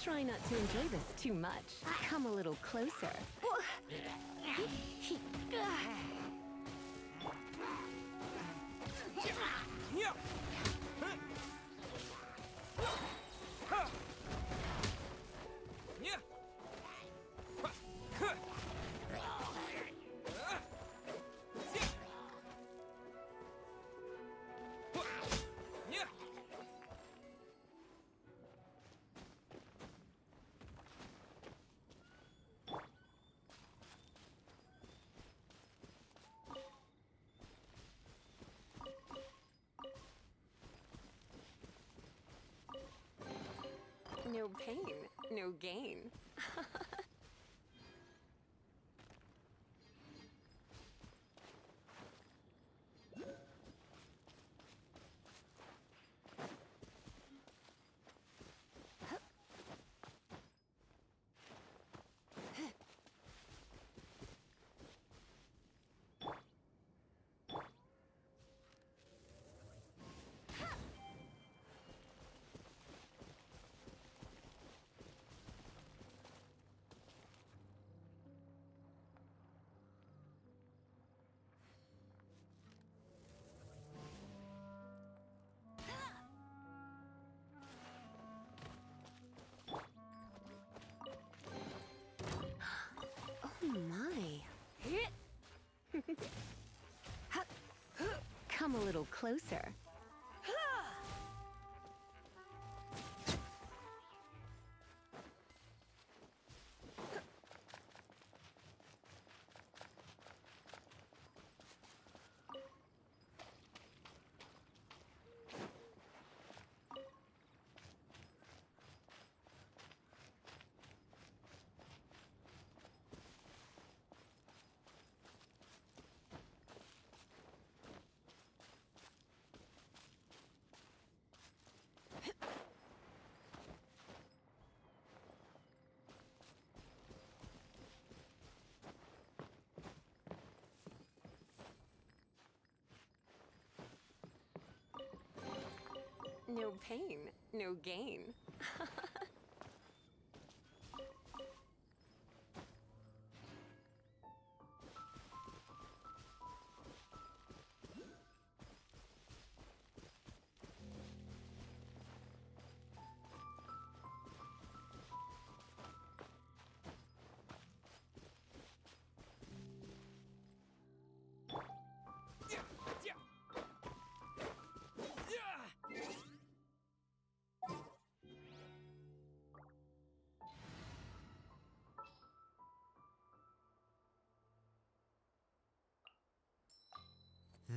Try not to enjoy this too much. Come a little closer. No pain, no gain. Oh my. Come a little closer. No pain, no gain.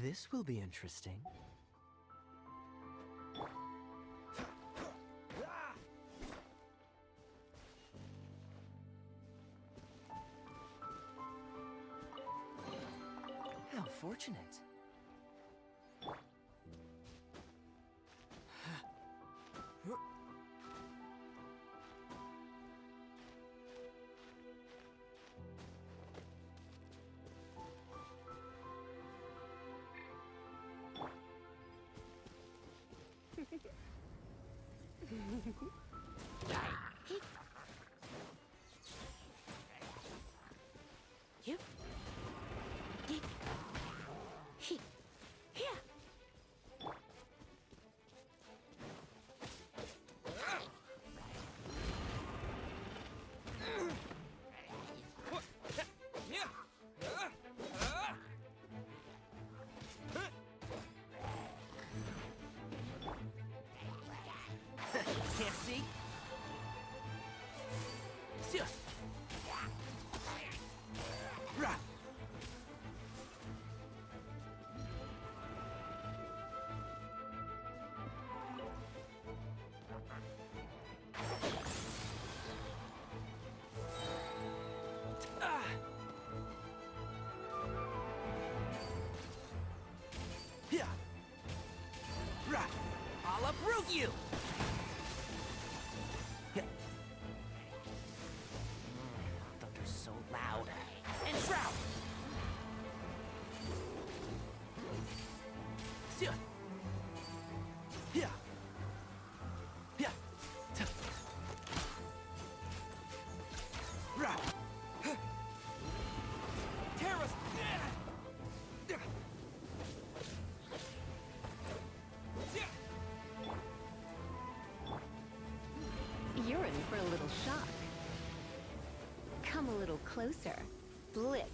This will be interesting. How fortunate. Can't see? Rah! I'll uproot you! Thunder's so loud. And Shroud! little shock. Come a little closer. Blitz.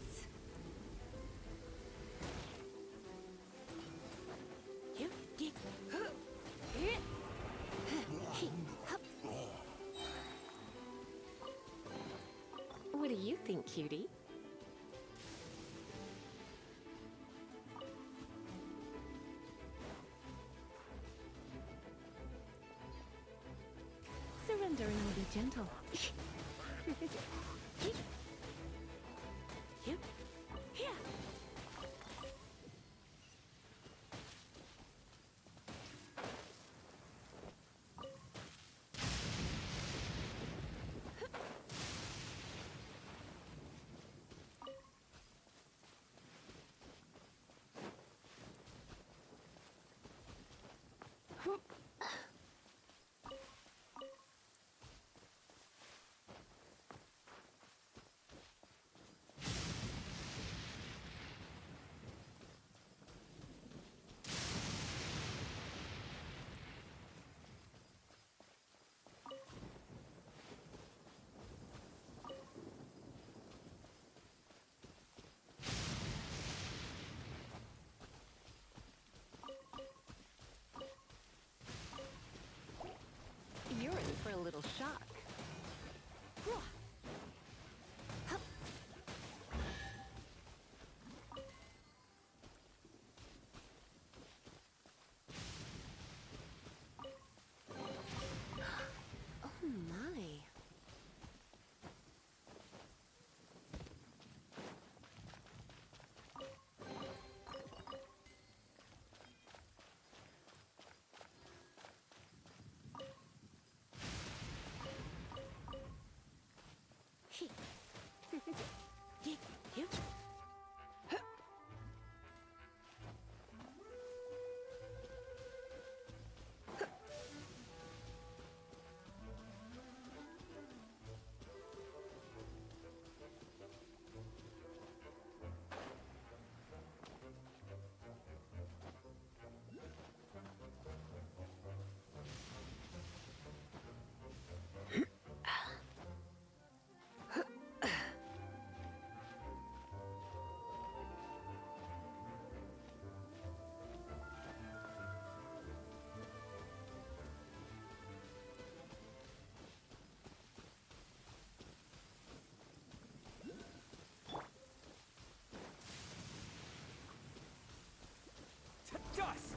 What do you think, cutie? Surrender and be gentle. You're in for a little shock. Oh my. Dust!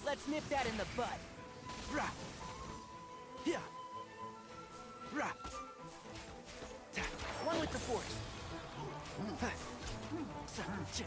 Let's nip that in the bud. One with the force. And trap.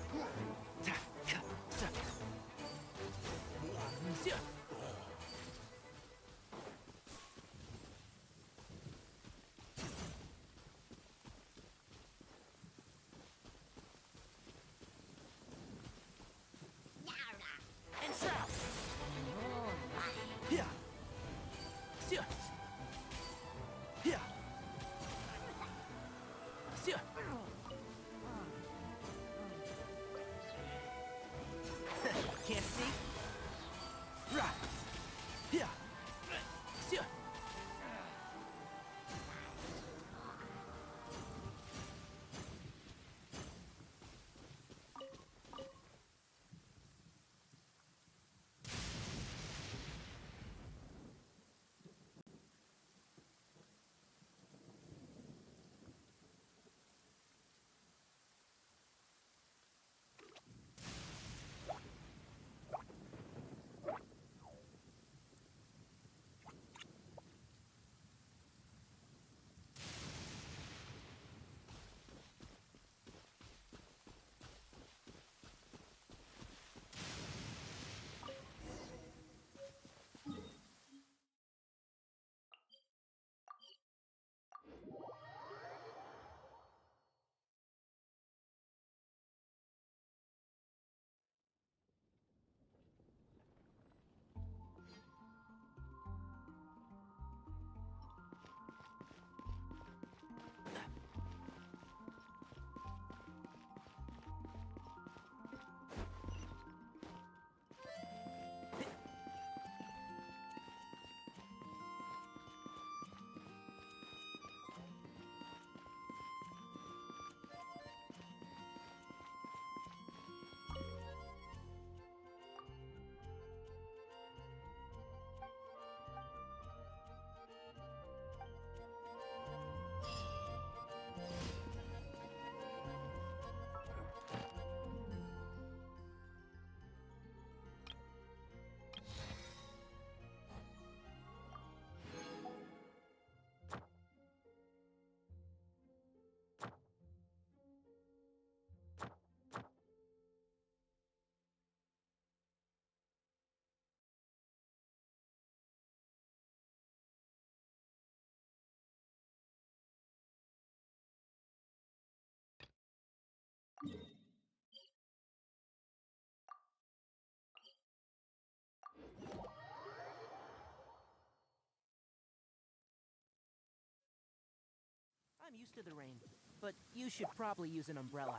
I'm used to the rain, but you should probably use an umbrella.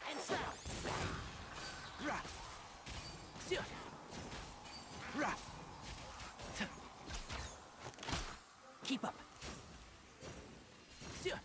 And shroud! Rah! Sia! Rah! Tuh. Keep up. Sia!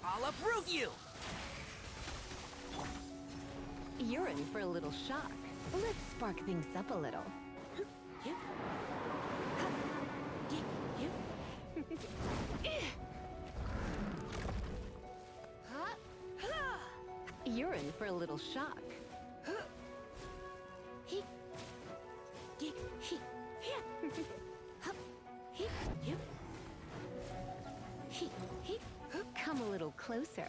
I'll uproot you! You're in for a little shock. Let's spark things up a little. You're in for a little shock. Come a little closer.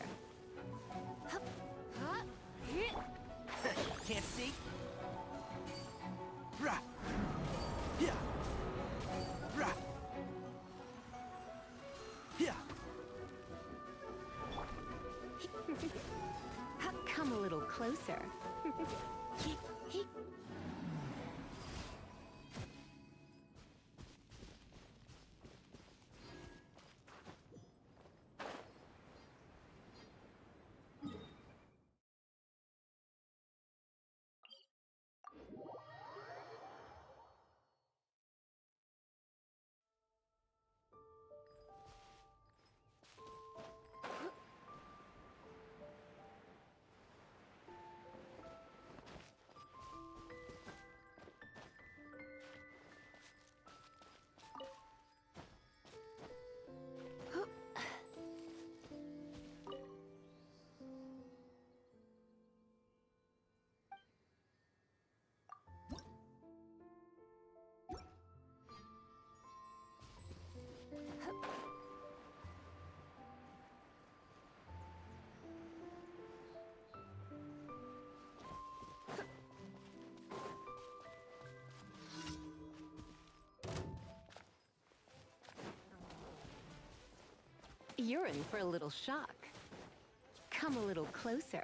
Can't see? Rah! Yeah! Rah! Yeah! Come a little closer. You're in for a little shock. Come a little closer.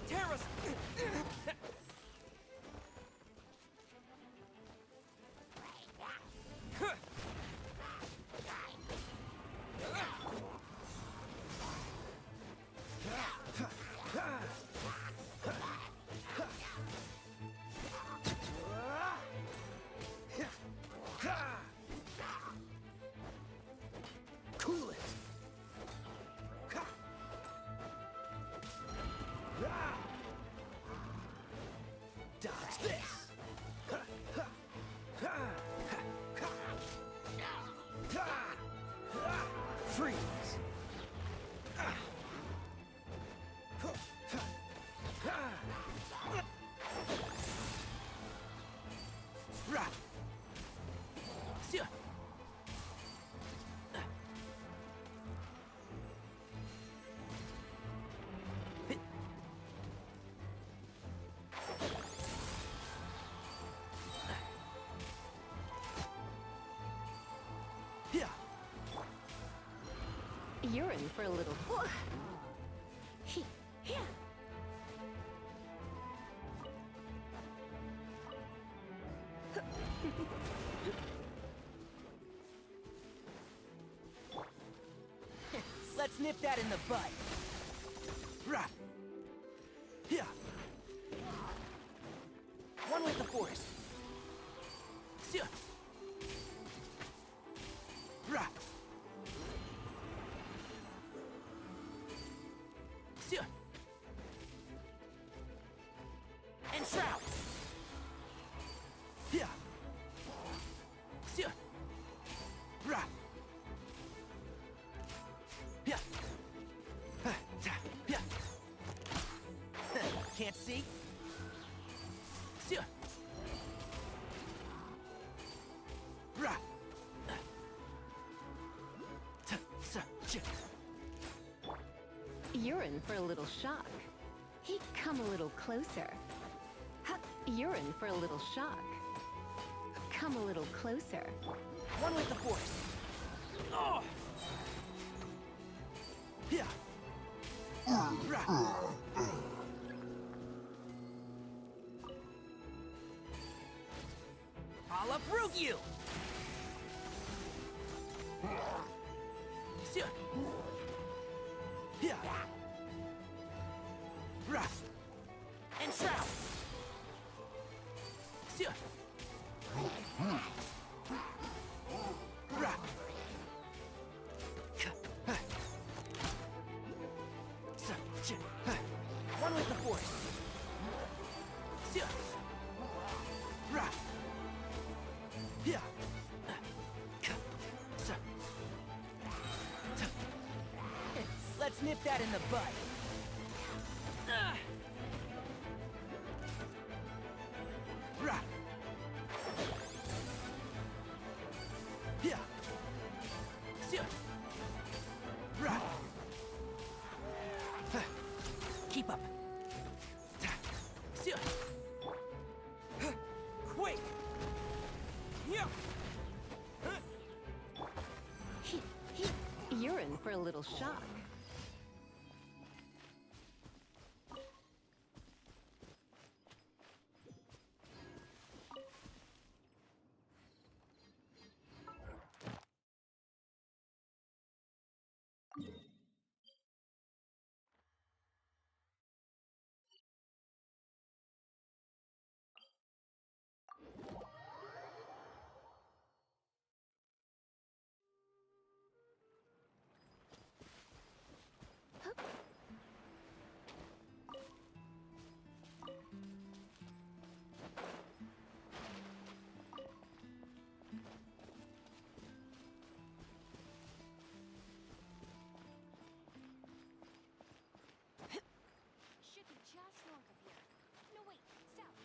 Terrace! You're in for a little... nip that in the bud. Rah! Yeah. One with the force. Sia. Rah! Sia. And shroud. Yeah. Sia. Rah! Yeah. Yeah. Can't see. Sia. Rah! You're in for a little shock. He'd come a little closer. You're in for a little shock. Come a little closer. One with the force. Oh! Yeah. Rah! I'll uproot you! Sia. Yeah. Rah! And shroud! Sia. Rah! One with the force. Sia. Rah! Yeah. Let's nip that in the bud. Rah! Yeah. Sia. Rah! Keep up. Sia. Quick. Yeah. You're in for a little shock. Should be just north of here. No, wait, south.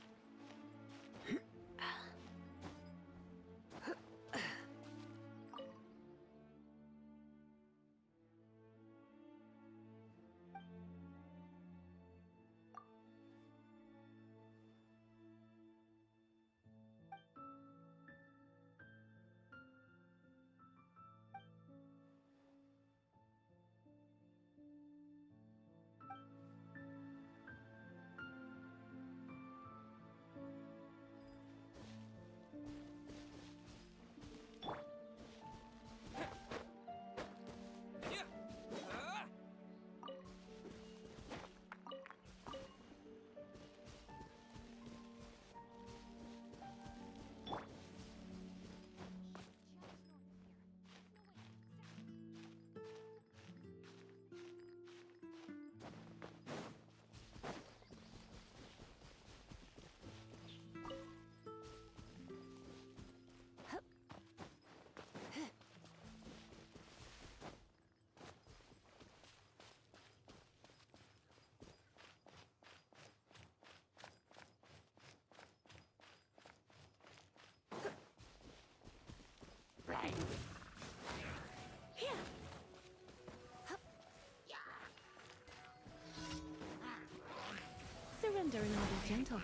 Surrender and I'll be gentle.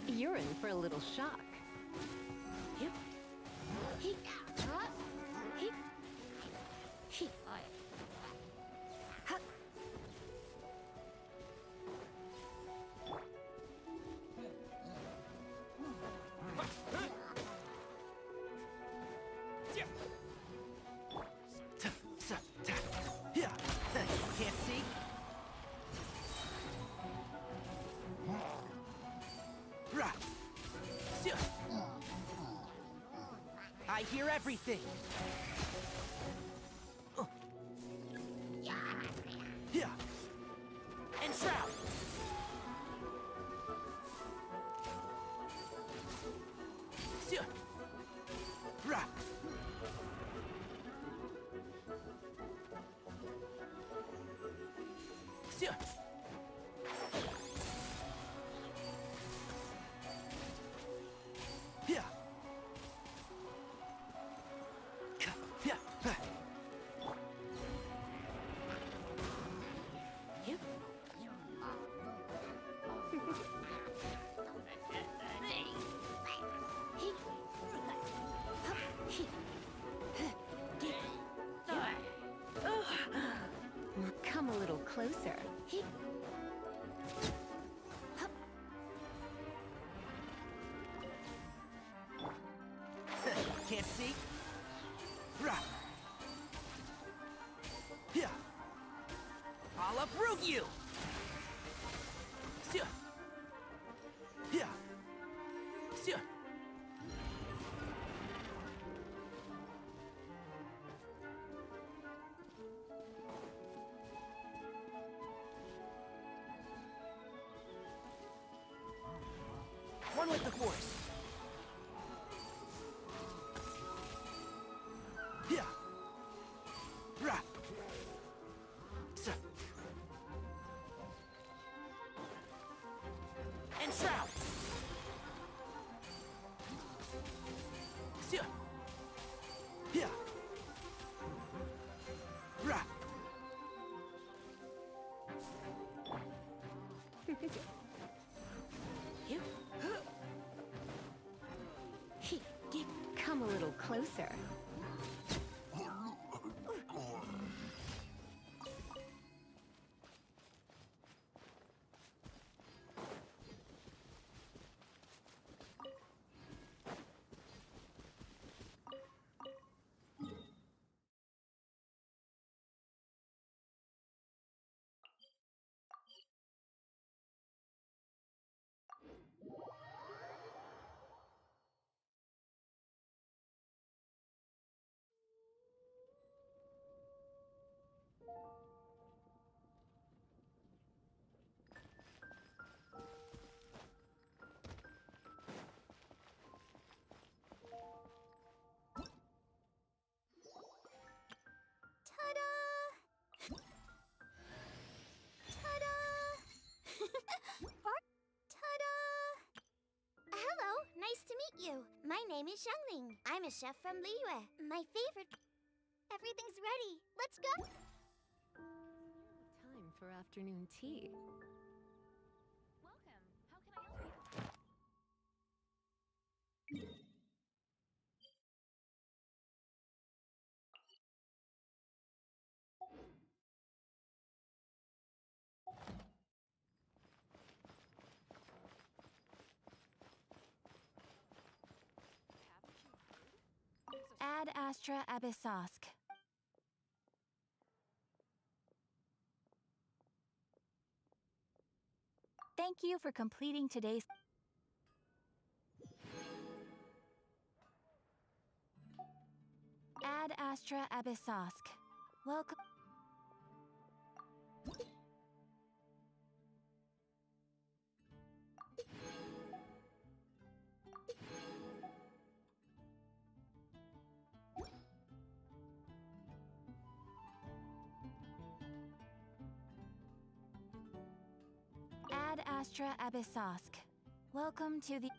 You're in for a little shock. Yep. hear everything. Yeah. And shroud. Sia. Ra. Sia. Yeah. Yeah. Come a little closer. Can't see? Rah. Yeah. I'll uproot you. Sia. Yeah. Sia. One with the force. Yeah. Rah. Sa. And shroud. Sia. Yeah. Rah. Come a little closer. Ta-da! Ta-da! Ta-da! Hello, nice to meet you. My name is Xiangling. I'm a chef from Liyue. My favorite... Everything's ready. Let's go! Time for afternoon tea. Welcome. How can I help you? Ad Astra Abyssosk. Thank you for completing today's... Ad Astra Abyssosk. Welcome... Ad Astra Abyssosk. Welcome to the...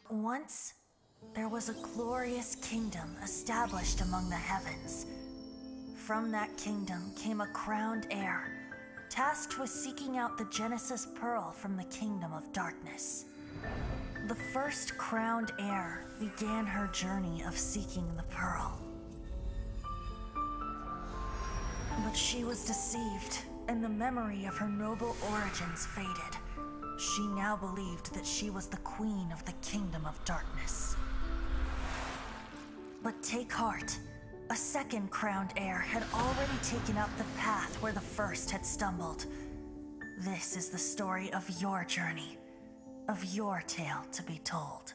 Once, there was a glorious kingdom established among the heavens. From that kingdom came a crowned heir, tasked with seeking out the Genesis Pearl from the kingdom of darkness. The first crowned heir began her journey of seeking the pearl. But she was deceived, and the memory of her noble origins faded. She now believed that she was the queen of the kingdom of darkness. But take heart. A second crowned heir had already taken up the path where the first had stumbled. This is the story of your journey, of your tale to be told.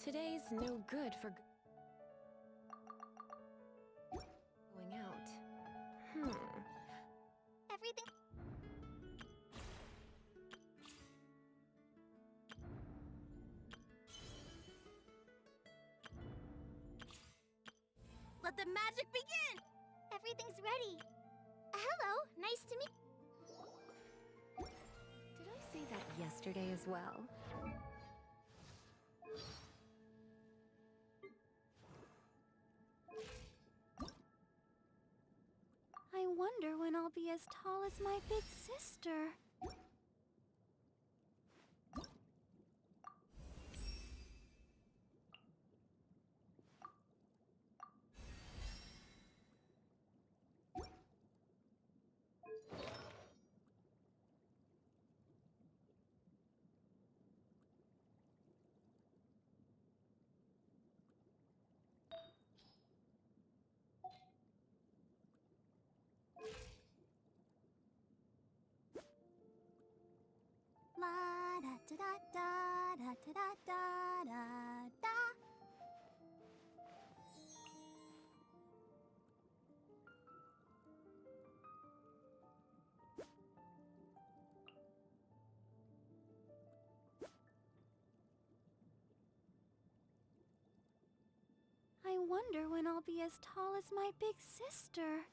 Today's no good for going out. Everything. Let the magic begin! Everything's ready. Hello, nice to meet. Did I say that yesterday as well? I wonder when I'll be as tall as my big sister. La da da da da da da da da da. I wonder when I'll be as tall as my big sister.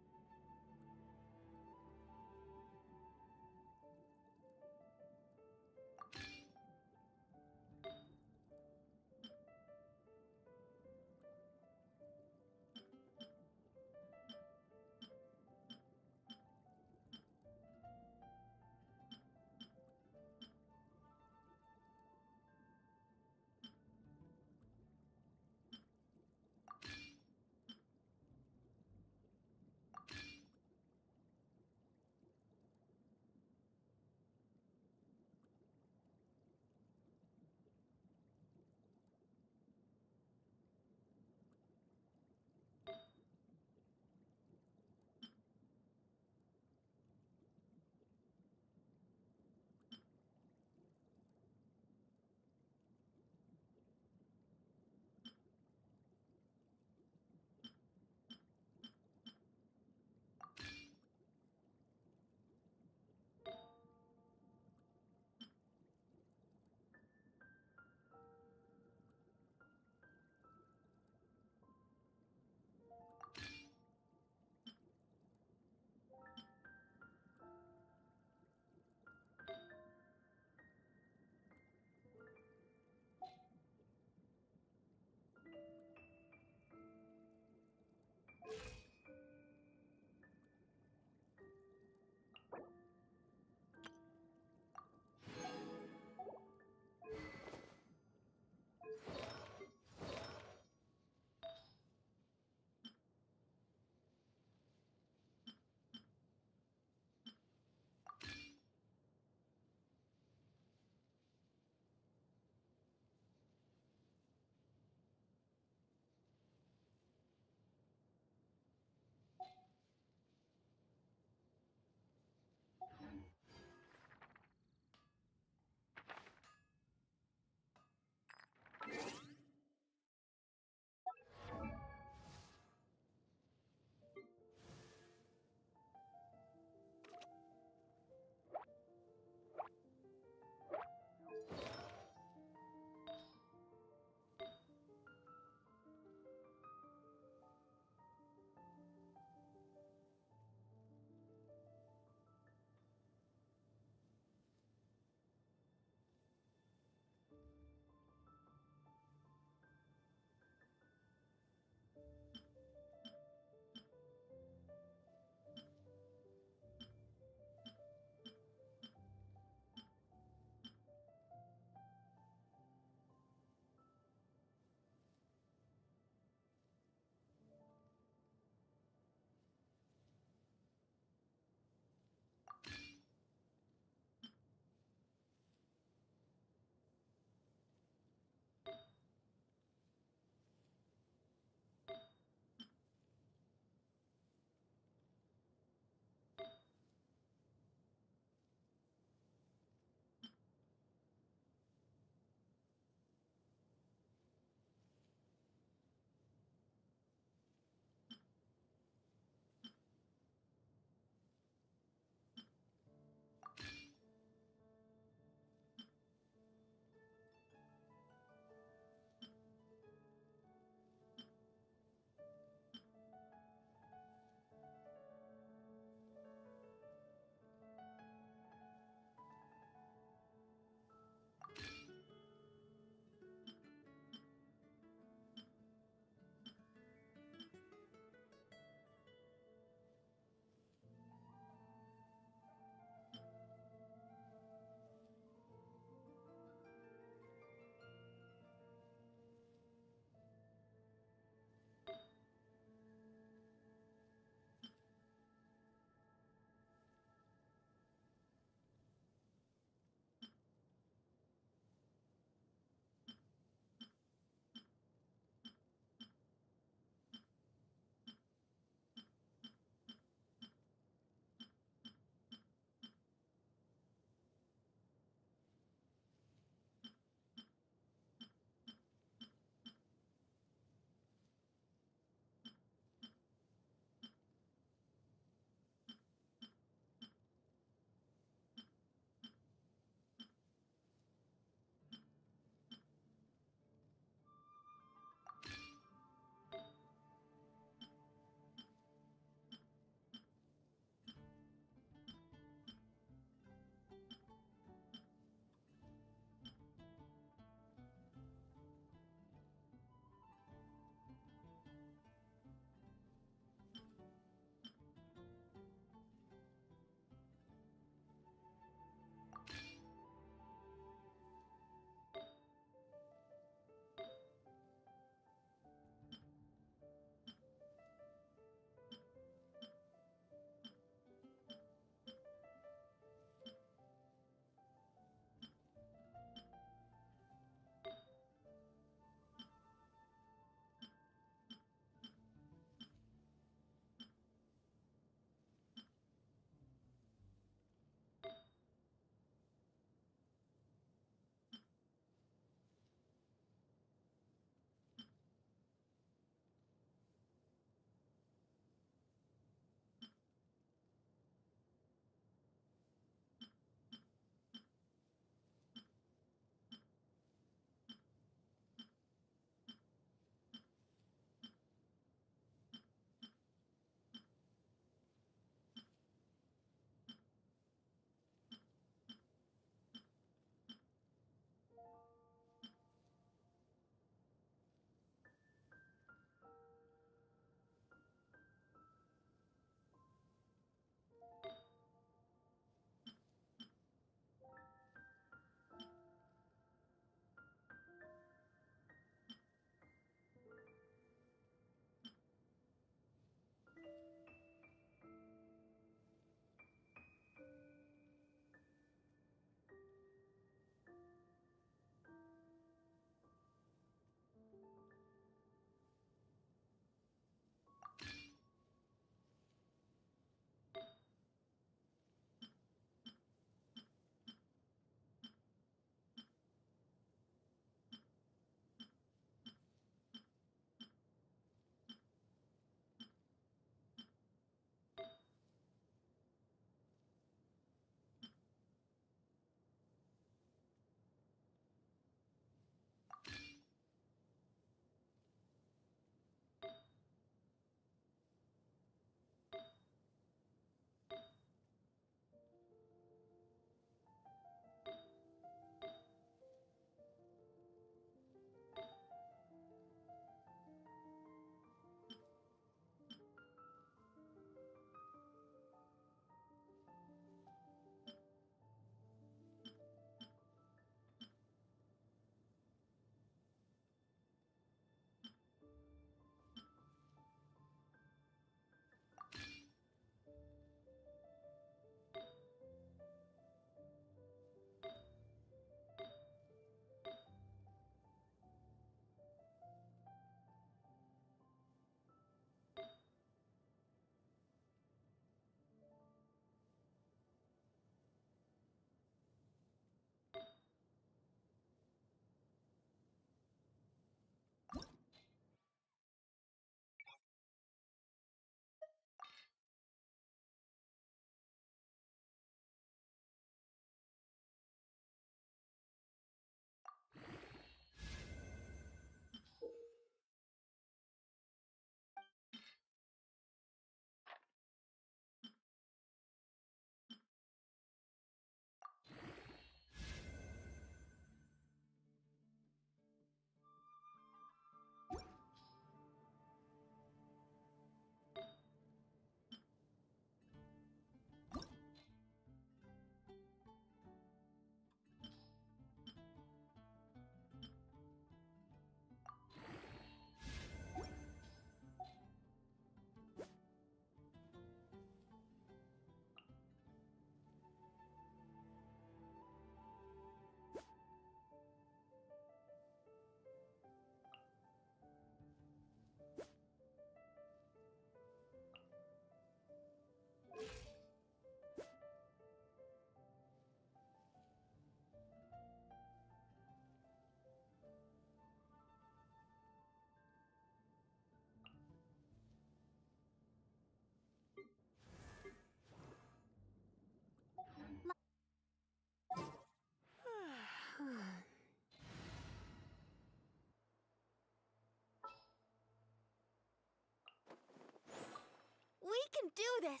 do this!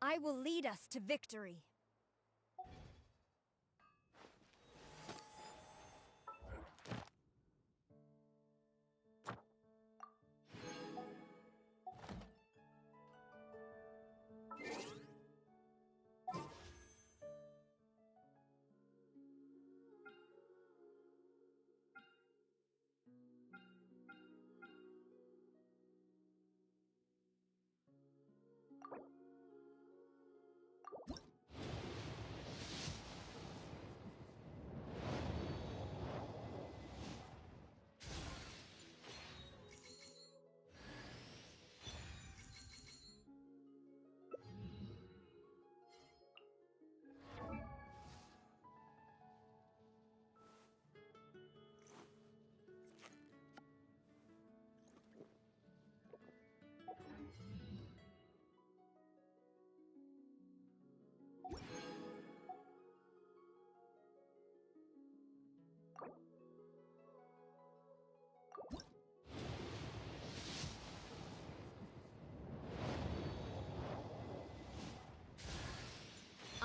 I will lead us to victory.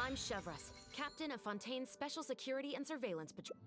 I'm Chevreuse, captain of Fontaine's Special Security and Surveillance Patrol.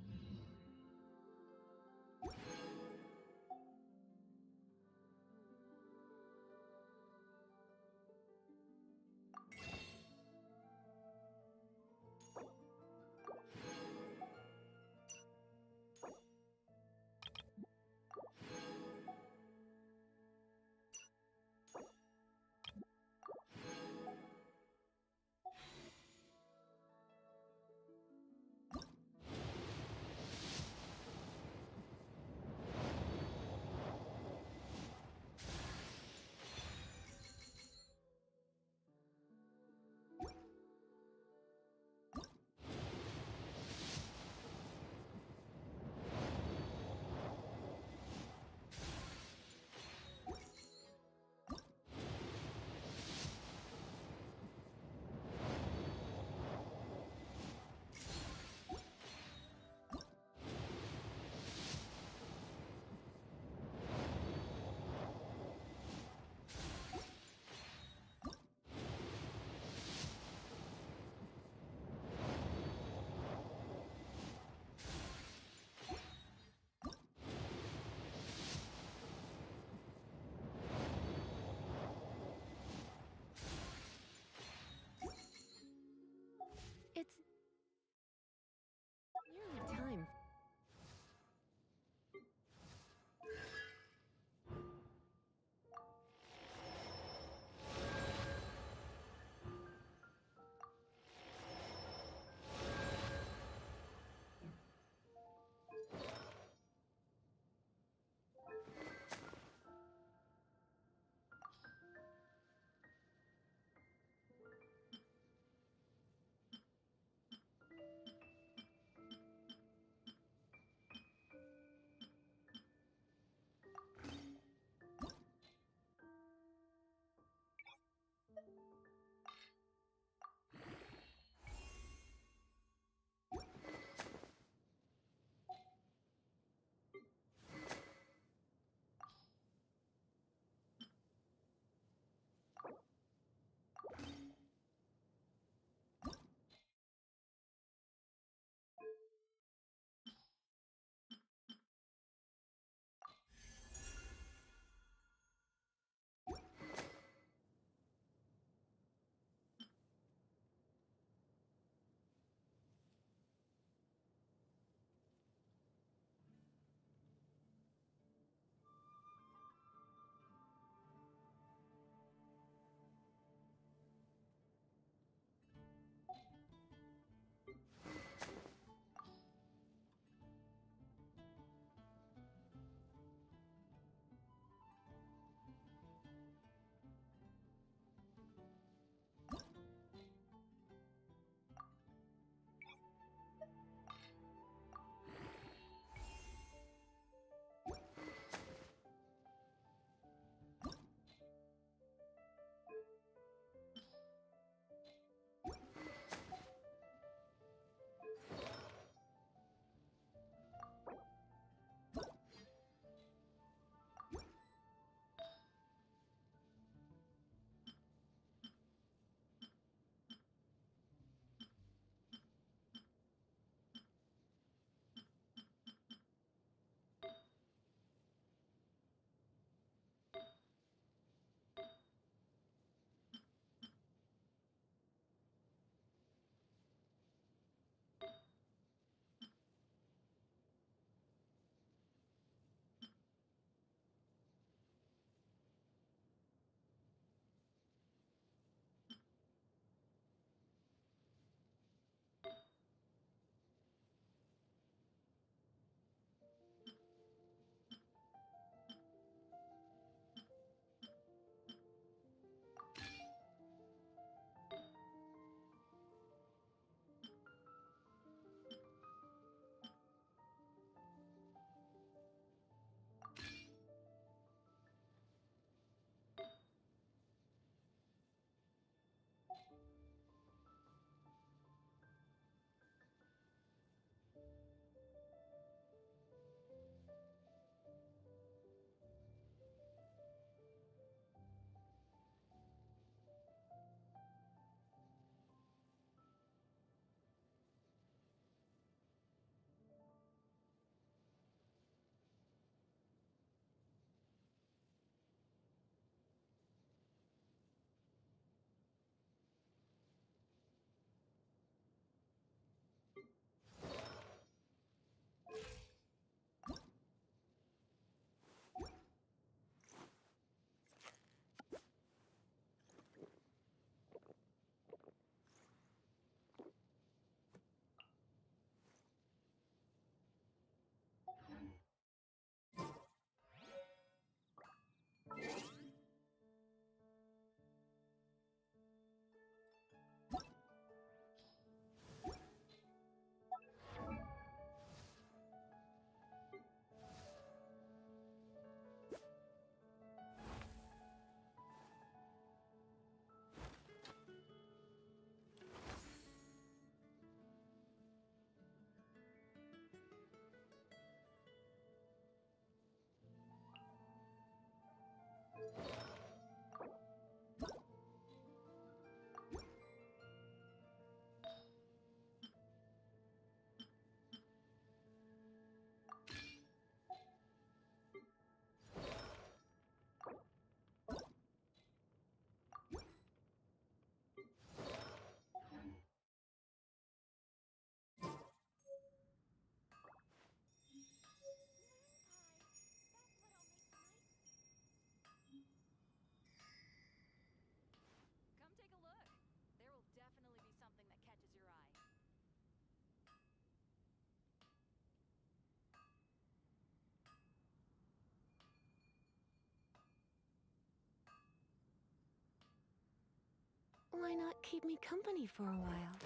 why not keep me company for a while?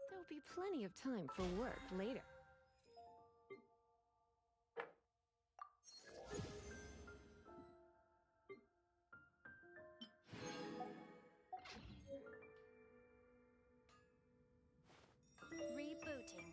There'll be plenty of time for work later. Rebooting.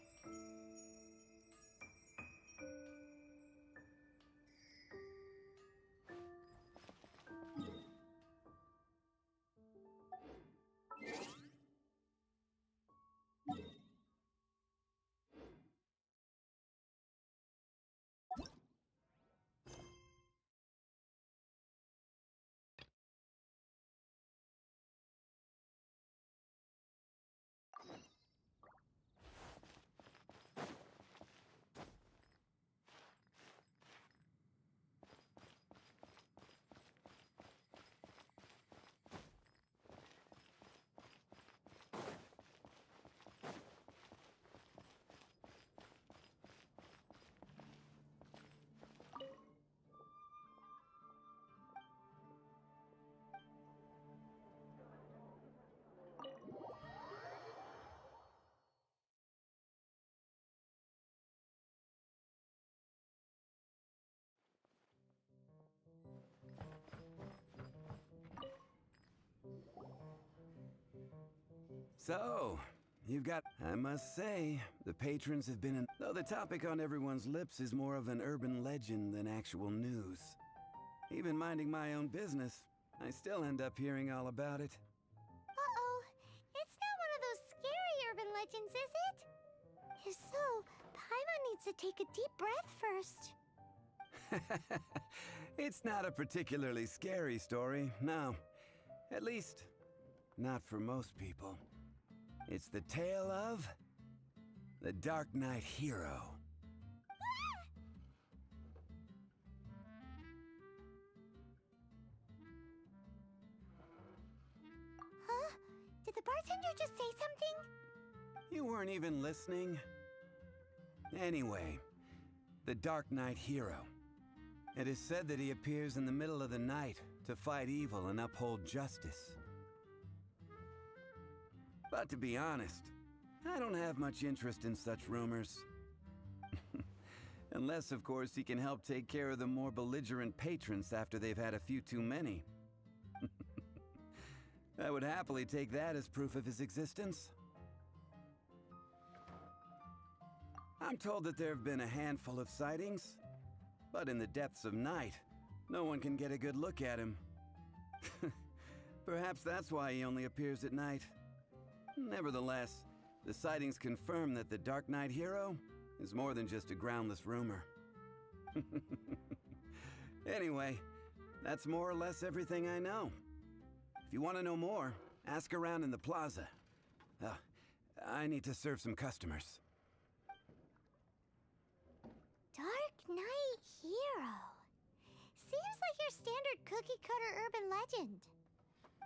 So, you've got... I must say, the patrons have been though the topic on everyone's lips is more of an urban legend than actual news. Even minding my own business, I still end up hearing all about it. Uh-oh. It's not one of those scary urban legends, is it? If so, Paimon needs to take a deep breath first. It's not a particularly scary story, no. At least, not for most people. It's the tale of the Dark Knight Hero. Huh? Did the bartender just say something? You weren't even listening? Anyway, the Dark Knight Hero. It is said that he appears in the middle of the night to fight evil and uphold justice. But to be honest, I don't have much interest in such rumors. Unless, of course, he can help take care of the more belligerent patrons after they've had a few too many. I would happily take that as proof of his existence. I'm told that there have been a handful of sightings, but in the depths of night, no one can get a good look at him. Perhaps that's why he only appears at night. Nevertheless, the sightings confirm that the Dark Knight Hero is more than just a groundless rumor. Anyway, that's more or less everything I know. If you want to know more, ask around in the plaza. I need to serve some customers. Dark Knight Hero. Seems like your standard cookie-cutter urban legend.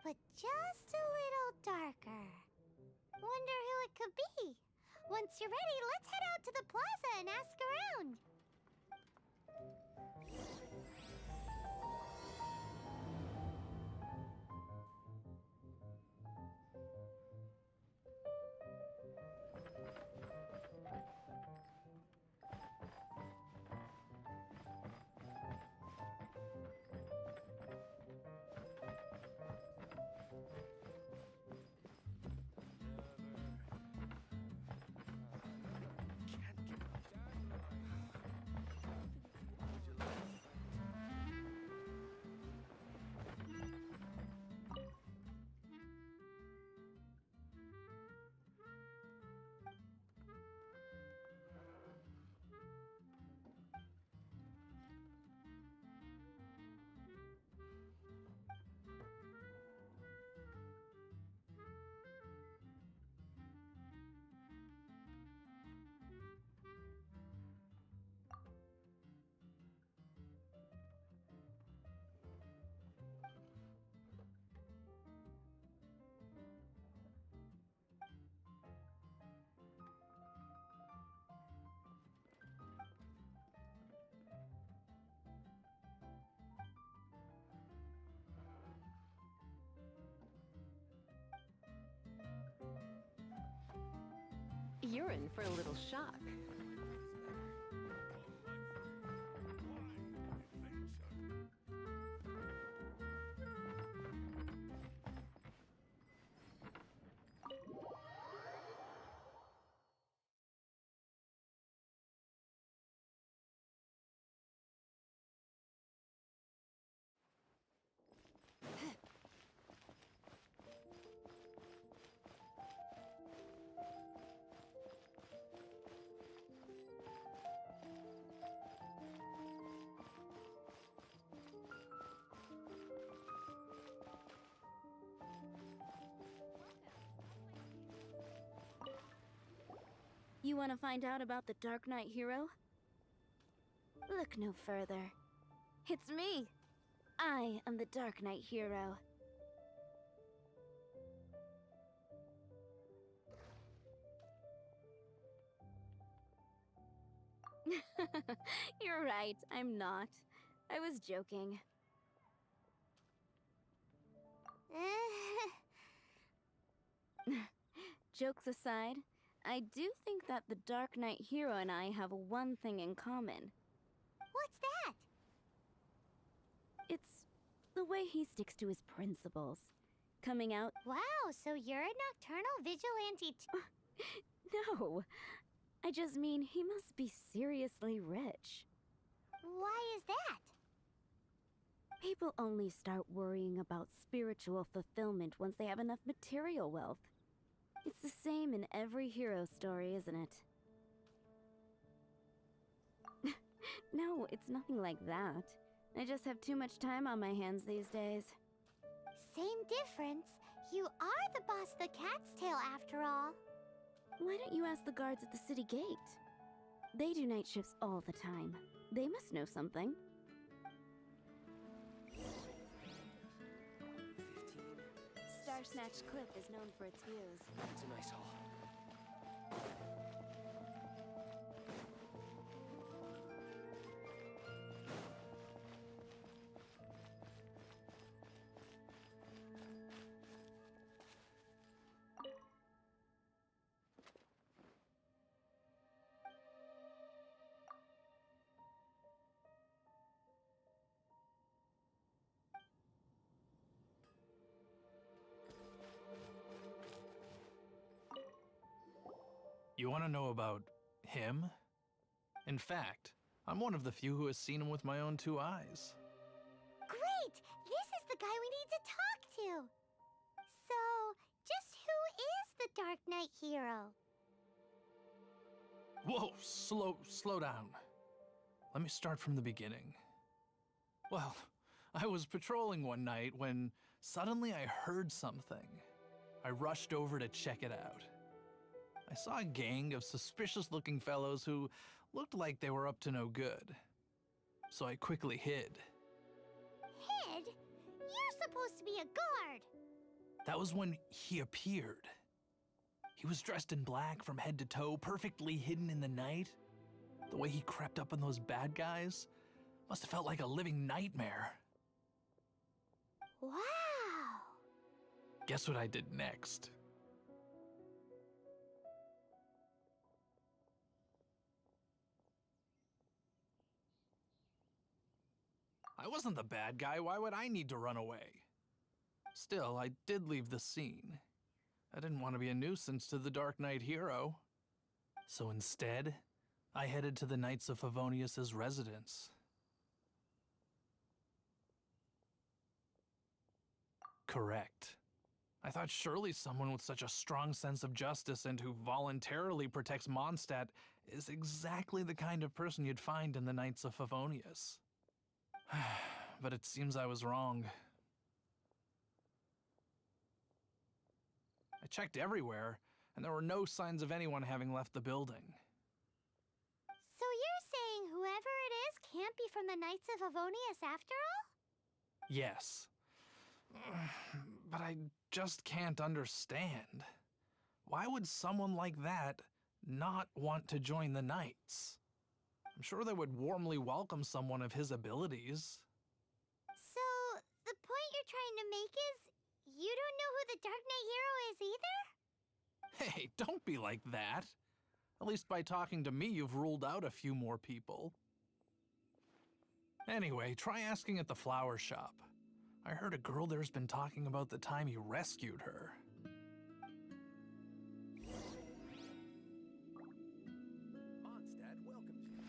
But just a little darker. Wonder who it could be. Once you're ready, let's head out to the plaza and ask around. you're in for a little shock. You want to find out about the Dark Knight hero? Look no further. It's me! I am the Dark Knight hero. You're right, I'm not. I was joking. Jokes aside, I do think that the Dark Knight hero and I have one thing in common. What's that? It's the way he sticks to his principles. Coming out... Wow, so you're a nocturnal vigilante No, I just mean he must be seriously rich. Why is that? People only start worrying about spiritual fulfillment once they have enough material wealth. It's the same in every hero story, isn't it? No, it's nothing like that. I just have too much time on my hands these days. Same difference. You are the boss of the Cat's Tail after all. Why don't you ask the guards at the city gate? They do night shifts all the time. They must know something. 15. Star Snatch Cliff is known for its views. It's a nice haul. You want to know about him? In fact, I'm one of the few who has seen him with my own 2 eyes. Great! This is the guy we need to talk to! So, just who is the Dark Knight hero? Whoa, slow down. Let me start from the beginning. Well, I was patrolling one night when suddenly I heard something. I rushed over to check it out. I saw a gang of suspicious-looking fellows who looked like they were up to no good. So I quickly hid. Hid? You're supposed to be a guard! That was when he appeared. He was dressed in black from head to toe, perfectly hidden in the night. The way he crept up on those bad guys must have felt like a living nightmare. Wow! Guess what I did next? I wasn't the bad guy. Why would I need to run away? Still, I did leave the scene. I didn't want to be a nuisance to the Dark Knight hero. So instead, I headed to the Knights of Favonius' residence. Correct. I thought surely someone with such a strong sense of justice and who voluntarily protects Mondstadt is exactly the kind of person you'd find in the Knights of Favonius. But it seems I was wrong. I checked everywhere, and there were no signs of anyone having left the building. So you're saying whoever it is can't be from the Knights of Favonius after all? Yes. But I just can't understand. Why would someone like that not want to join the Knights? I'm sure they would warmly welcome someone of his abilities. So, the point you're trying to make is, you don't know who the Dark Knight hero is either? Hey, don't be like that. At least by talking to me, you've ruled out a few more people. Anyway, try asking at the flower shop. I heard a girl there's been talking about the time you rescued her. Mondstadt welcomes you.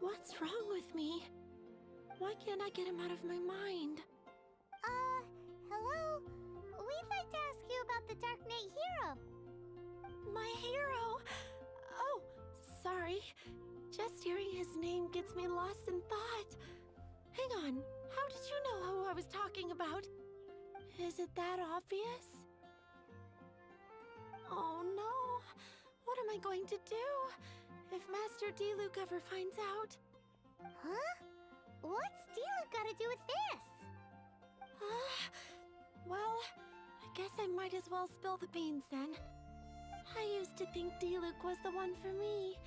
What's wrong with me? Why can't I get him out of my mind? Hello? We'd like to ask you about the Dark Knight hero. My hero! Oh, sorry. Just hearing his name gets me lost in thought. Hang on, how did you know who I was talking about? Is it that obvious? Oh no! What am I going to do if Master D-Luke ever finds out? Huh? What's D-Luke got to do with this? Well, I guess I might as well spill the beans then. I used to think D-Luke was the one for me.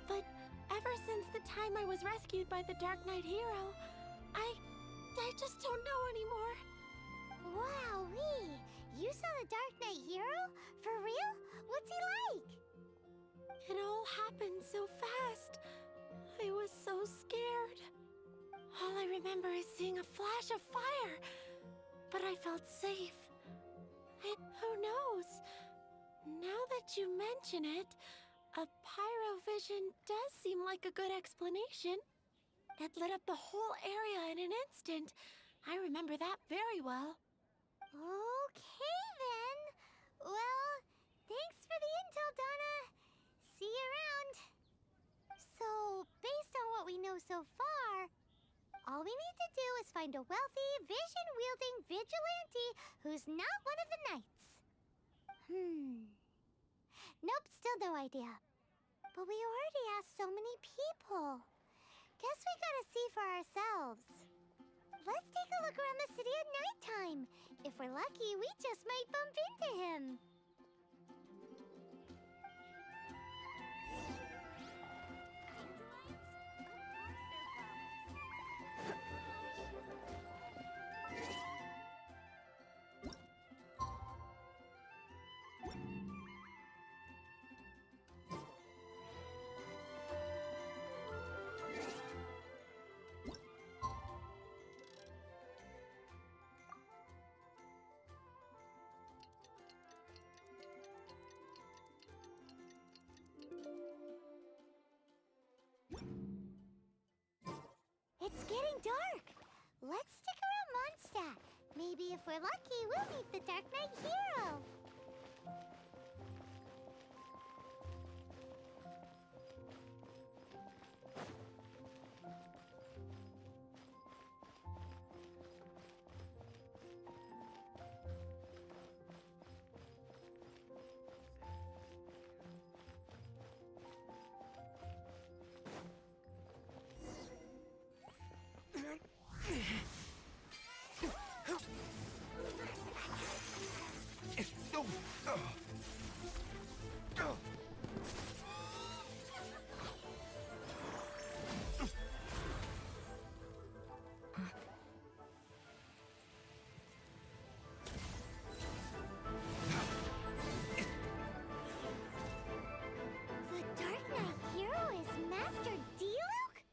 But ever since the time I was rescued by the Dark Knight hero, I just don't know anymore. Wowee! You saw the Dark Knight hero? For real? What's he like? It all happened so fast. I was so scared. All I remember is seeing a flash of fire, but I felt safe. And who knows? Now that you mention it, a pyrovision does seem like a good explanation. It lit up the whole area in an instant. I remember that very well. Okay then. Well, thanks for the intel, Donna. See you around. So, based on what we know so far, all we need to do is find a wealthy, vision-wielding vigilante who's not one of the knights. Nope, still no idea. But we already asked so many people. Guess we gotta see for ourselves. Let's take a look around the city at nighttime. If we're lucky, we just might bump into him. It's getting dark. Let's stick around Mondstadt. Maybe if we're lucky, we'll meet the Dark Knight hero. The Dark Knight hero is Master D-Luke?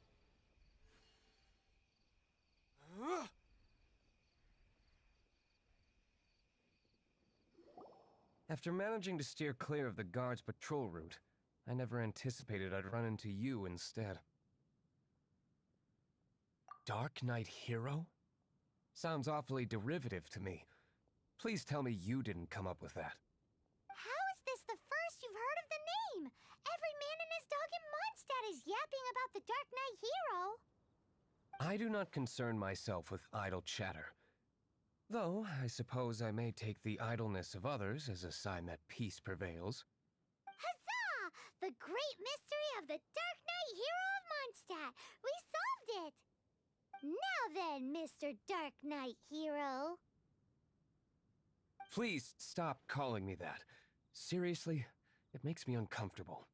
After managing to steer clear of the guard's patrol route, I never anticipated I'd run into you instead. Dark Knight hero? Sounds awfully derivative to me. Please tell me you didn't come up with that. How is this the first you've heard of the name? Every man and his dog in Mondstadt is yapping about the Dark Knight hero. I do not concern myself with idle chatter. Though, I suppose I may take the idleness of others as a sign that peace prevails. Huzzah! The great mystery of the Dark Knight Hero of Mondstadt! We solved it! Now then, Mr. Dark Knight Hero. Please stop calling me that. Seriously, it makes me uncomfortable.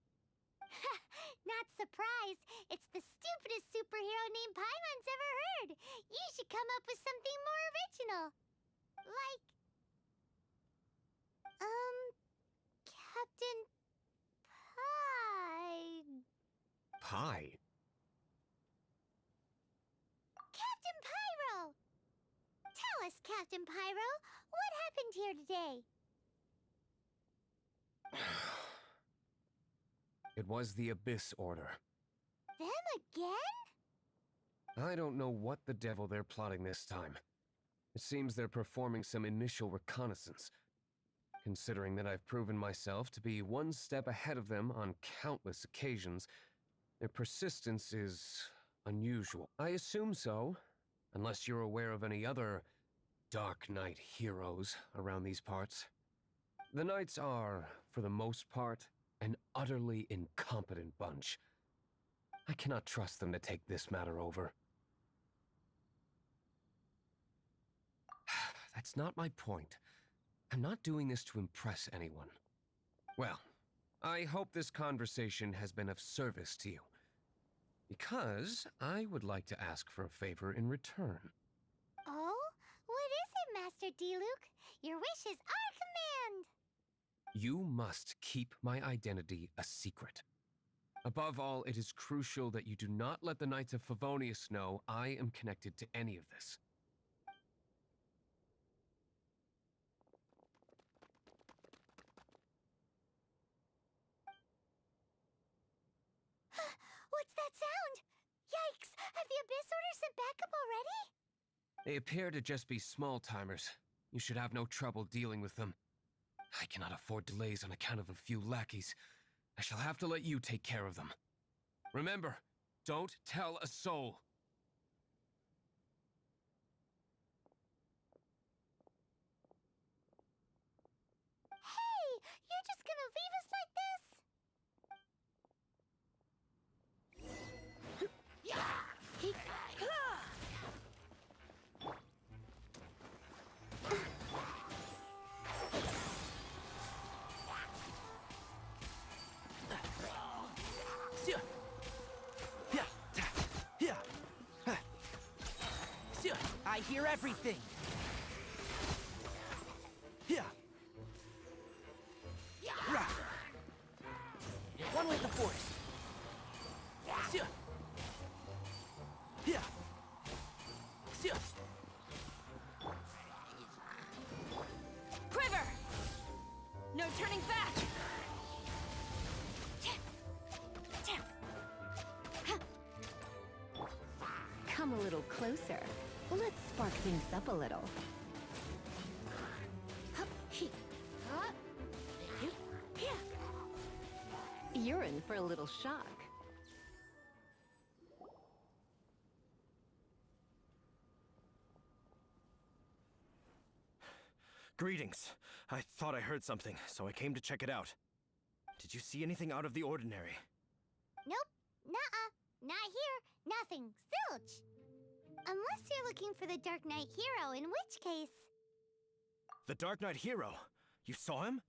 Not surprised. It's the stupidest superhero name Paimon's ever heard. You should come up with something more original. Like... Captain... Pie? Captain Pyro! Tell us, Captain Pyro, what happened here today? It was the Abyss Order. Them again? I don't know what the devil they're plotting this time. It seems they're performing some initial reconnaissance. Considering that I've proven myself to be one step ahead of them on countless occasions, their persistence is unusual. I assume so, unless you're aware of any other Dark Knight heroes around these parts. The Knights are, for the most part, an utterly incompetent bunch. I cannot trust them to take this matter over. That's not my point. I'm not doing this to impress anyone. Well, I hope this conversation has been of service to you. Because I would like to ask for a favor in return. Oh? What is it, Master D-Luke? Your wish is our command! You must keep my identity a secret. Above all, it is crucial that you do not let the Knights of Favonius know I am connected to any of this. What's that sound? Yikes! Have the Abyss Order sent backup already? They appear to just be small-timers. You should have no trouble dealing with them. I cannot afford delays on account of a few lackeys. I shall have to let you take care of them. Remember, don't tell a soul. Hey! You're just gonna leave us like this? I hear everything. One with the force. Quiver! No turning back! Come a little closer. Let's spark things up a little. You're in for a little shock. Greetings. I thought I heard something, so I came to check it out. Did you see anything out of the ordinary? Nope. Nuh-uh. Not here. Nothing. Zilch. Unless you're looking for the Dark Knight Hero, in which case... The Dark Knight Hero? You saw him?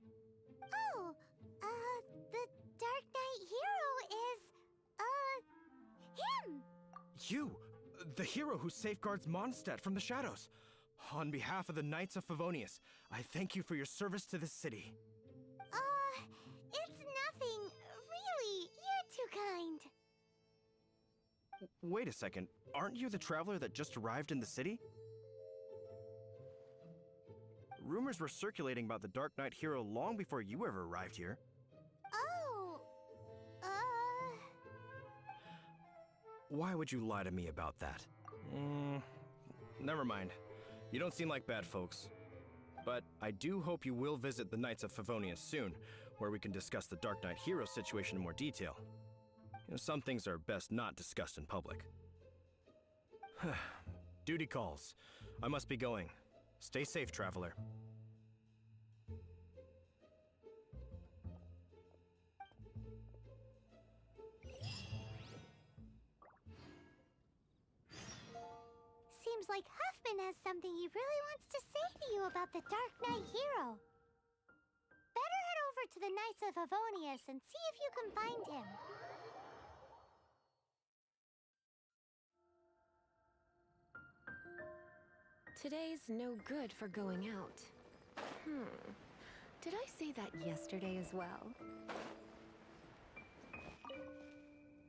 Oh, the Dark Knight Hero is, him! You! The hero who safeguards Mondstadt from the shadows. On behalf of the Knights of Favonius, I thank you for your service to this city. It's nothing. Really, you're too kind. Wait a second. Aren't you the traveler that just arrived in the city? Rumors were circulating about the Dark Knight Hero long before you ever arrived here. Oh, Why would you lie to me about that? Never mind. You don't seem like bad folks. But I do hope you will visit the Knights of Favonius soon, where we can discuss the Dark Knight Hero situation in more detail. You know, some things are best not discussed in public. Duty calls. I must be going. Stay safe, traveler. Seems like Huffman has something he really wants to say to you about the Dark Knight hero. Better head over to the Knights of Favonius and see if you can find him. Today's no good for going out. Did I say that yesterday as well?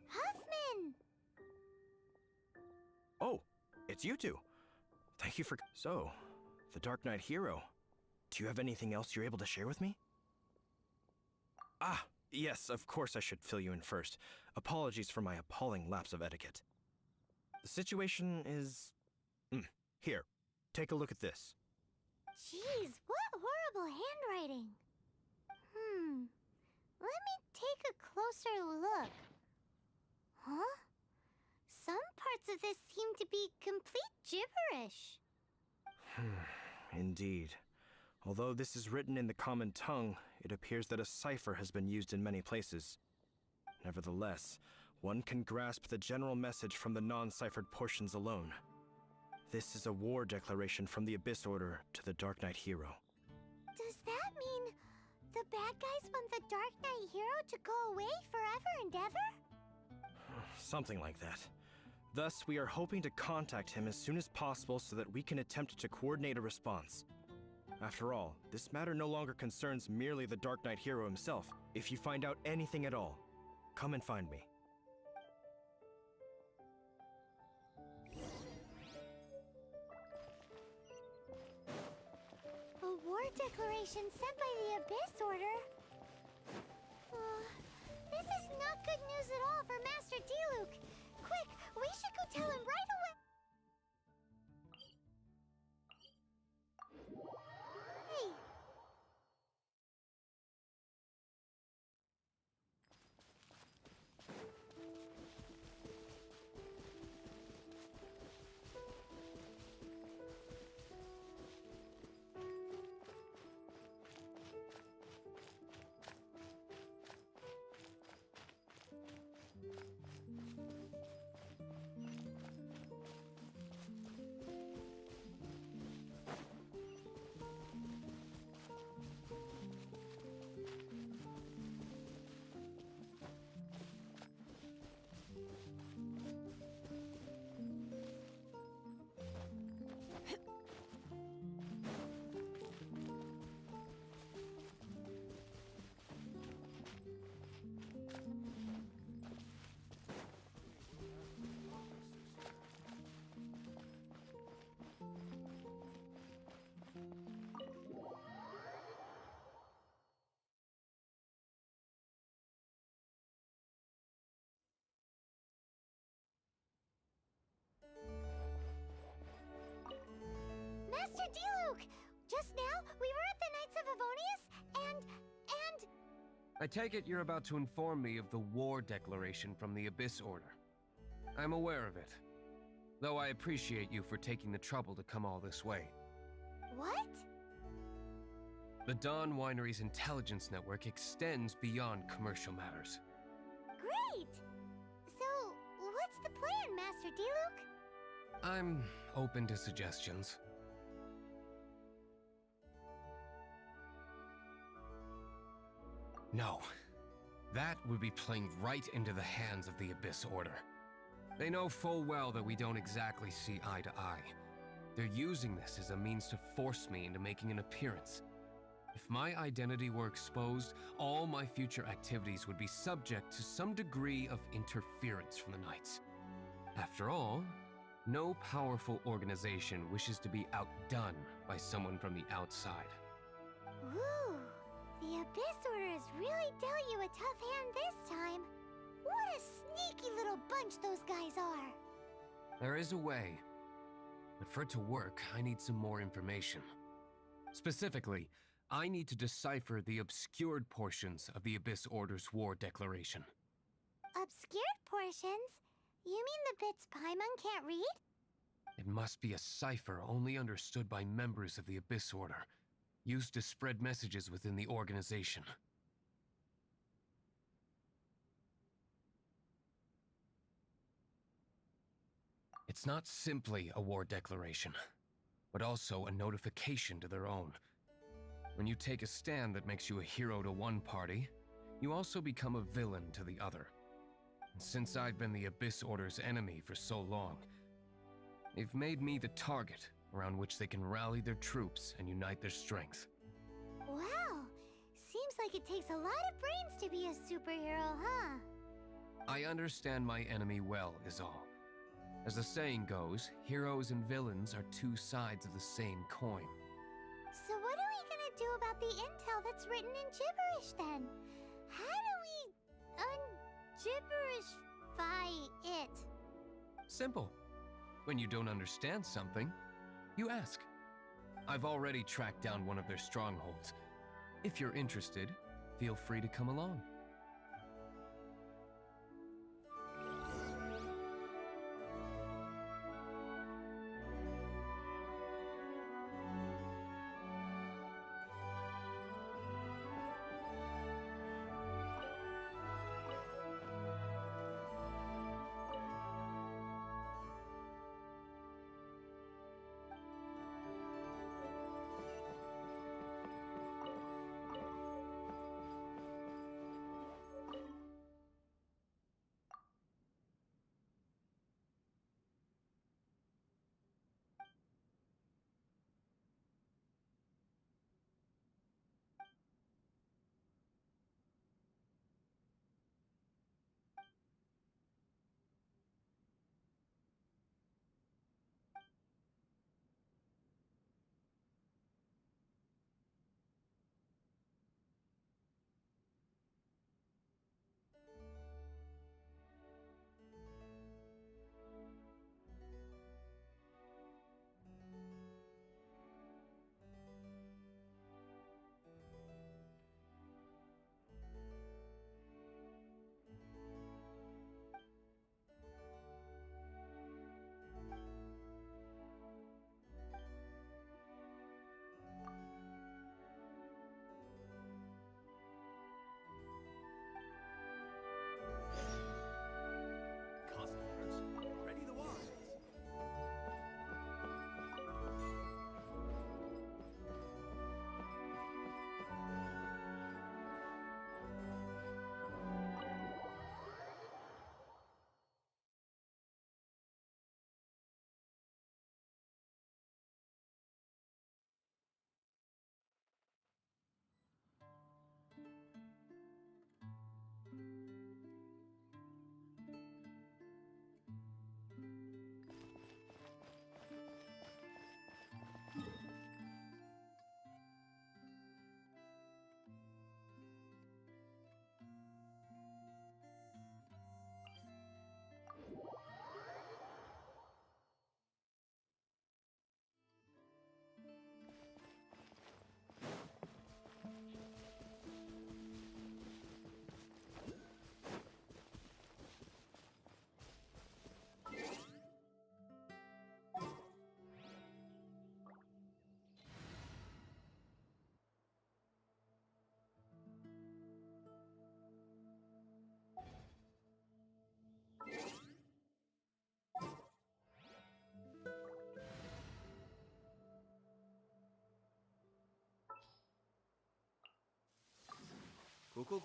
Huffman! Oh, it's you two. Thank you for... So, the Dark Knight hero. Do you have anything else you're able to share with me? Ah, yes, of course I should fill you in first. Apologies for my appalling lapse of etiquette. The situation is... Here, take a look at this. Jeez, what horrible handwriting. Let me take a closer look. Huh? Some parts of this seem to be complete gibberish. Indeed. Although this is written in the common tongue, it appears that a cipher has been used in many places. Nevertheless, one can grasp the general message from the non-ciphered portions alone. This is a war declaration from the Abyss Order to the Dark Knight hero. Does that mean the bad guys want the Dark Knight hero to go away forever and ever? Something like that. Thus, we are hoping to contact him as soon as possible so that we can attempt to coordinate a response. After all, this matter no longer concerns merely the Dark Knight hero himself. If you find out anything at all, come and find me. A war declaration sent by the Abyss Order? This is not good news at all for Master Diluc. Quick, we should go tell him right away. Hey. Master Diluc! Just now, we were at the Knights of Favonius, and... I take it you're about to inform me of the war declaration from the Abyss Order. I'm aware of it, though I appreciate you for taking the trouble to come all this way. What? The Dawn Winery's intelligence network extends beyond commercial matters. Great! So, what's the plan, Master Diluc? I'm open to suggestions. No. That would be playing right into the hands of the Abyss Order. They know full well that we don't exactly see eye to eye. They're using this as a means to force me into making an appearance. If my identity were exposed, all my future activities would be subject to some degree of interference from the Knights. After all, no powerful organization wishes to be outdone by someone from the outside. Ooh, the Abyss Order has really dealt you a tough hand this time. What a sneaky little bunch those guys are. There is a way, but for it to work, I need some more information. Specifically, I need to decipher the obscured portions of the Abyss Order's war declaration. Obscured portions? You mean the bits Paimon can't read? It must be a cipher only understood by members of the Abyss Order, used to spread messages within the organization. It's not simply a war declaration, but also a notification to their own. When you take a stand that makes you a hero to one party, you also become a villain to the other. And since I've been the Abyss Order's enemy for so long, they've made me the target around which they can rally their troops and unite their strength. Wow! Seems like it takes a lot of brains to be a superhero, huh? I understand my enemy well, is all. As the saying goes, heroes and villains are two sides of the same coin. So what are we gonna do about the intel that's written in gibberish then? How do we un-gibberishify it? Simple. When you don't understand something, you ask. I've already tracked down one of their strongholds. If you're interested, feel free to come along.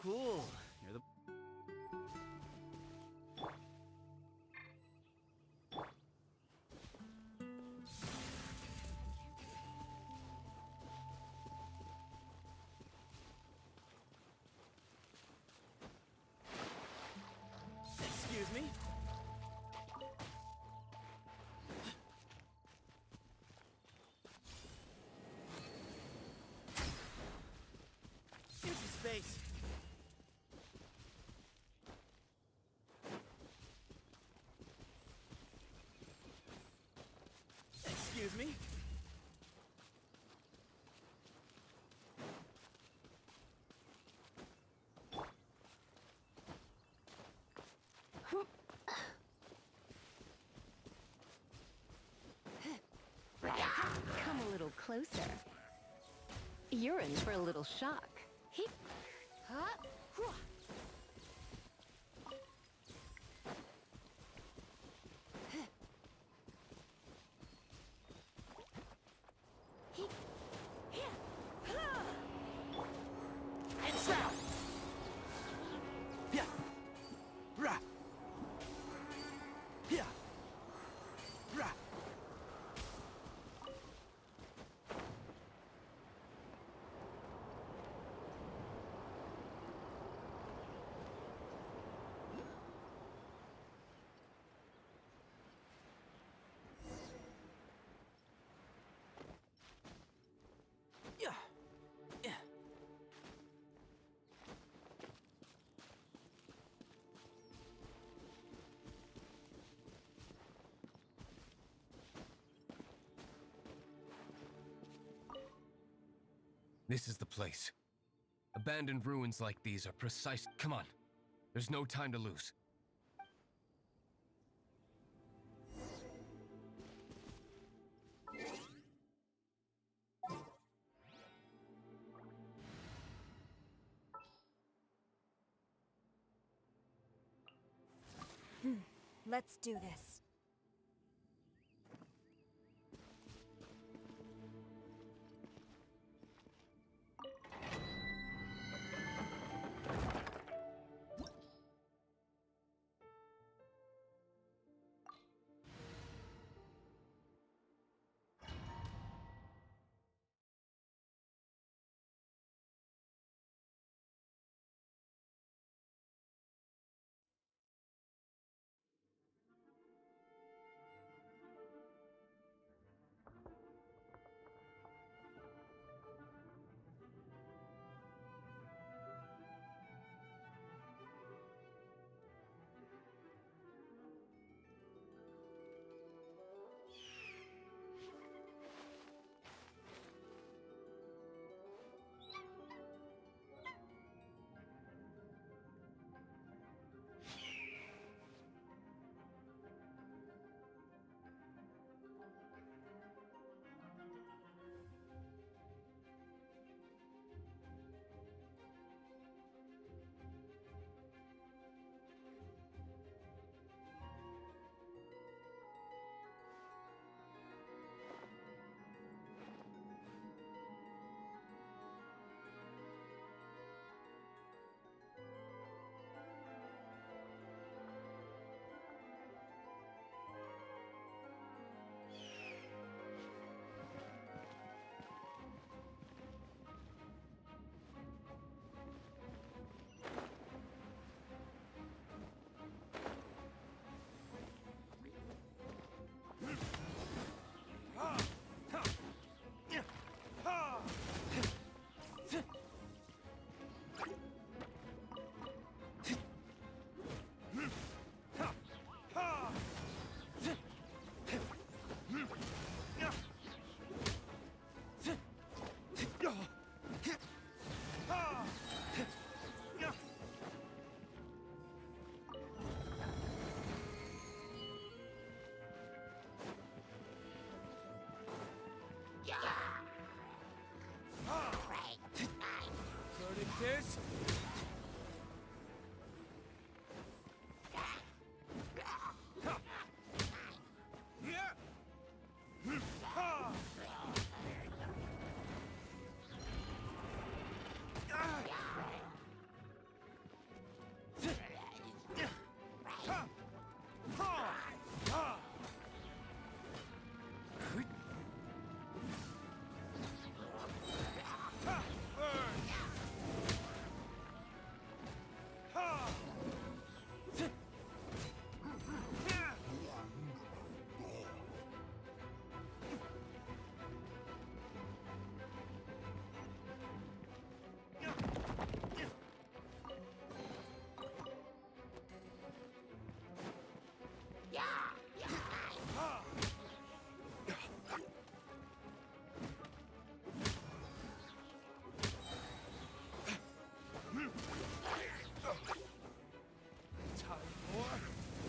Cool. You're the... Excuse me? Empty space. closer. You're in for a little shock. This is the place. Abandoned ruins like these are precise. Come on. There's no time to lose. Let's do this. This?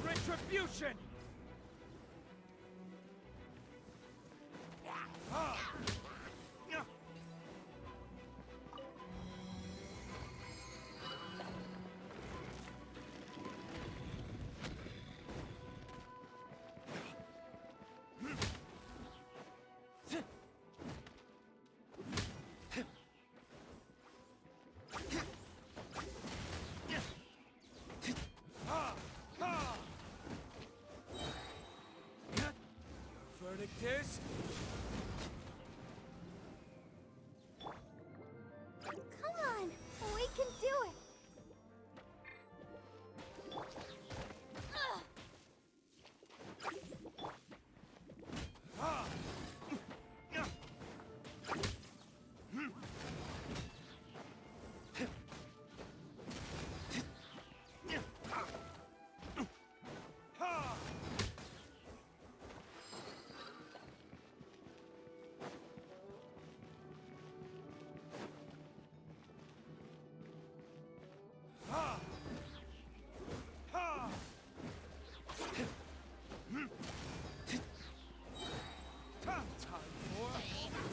Retribution! this! Come on, we can do it!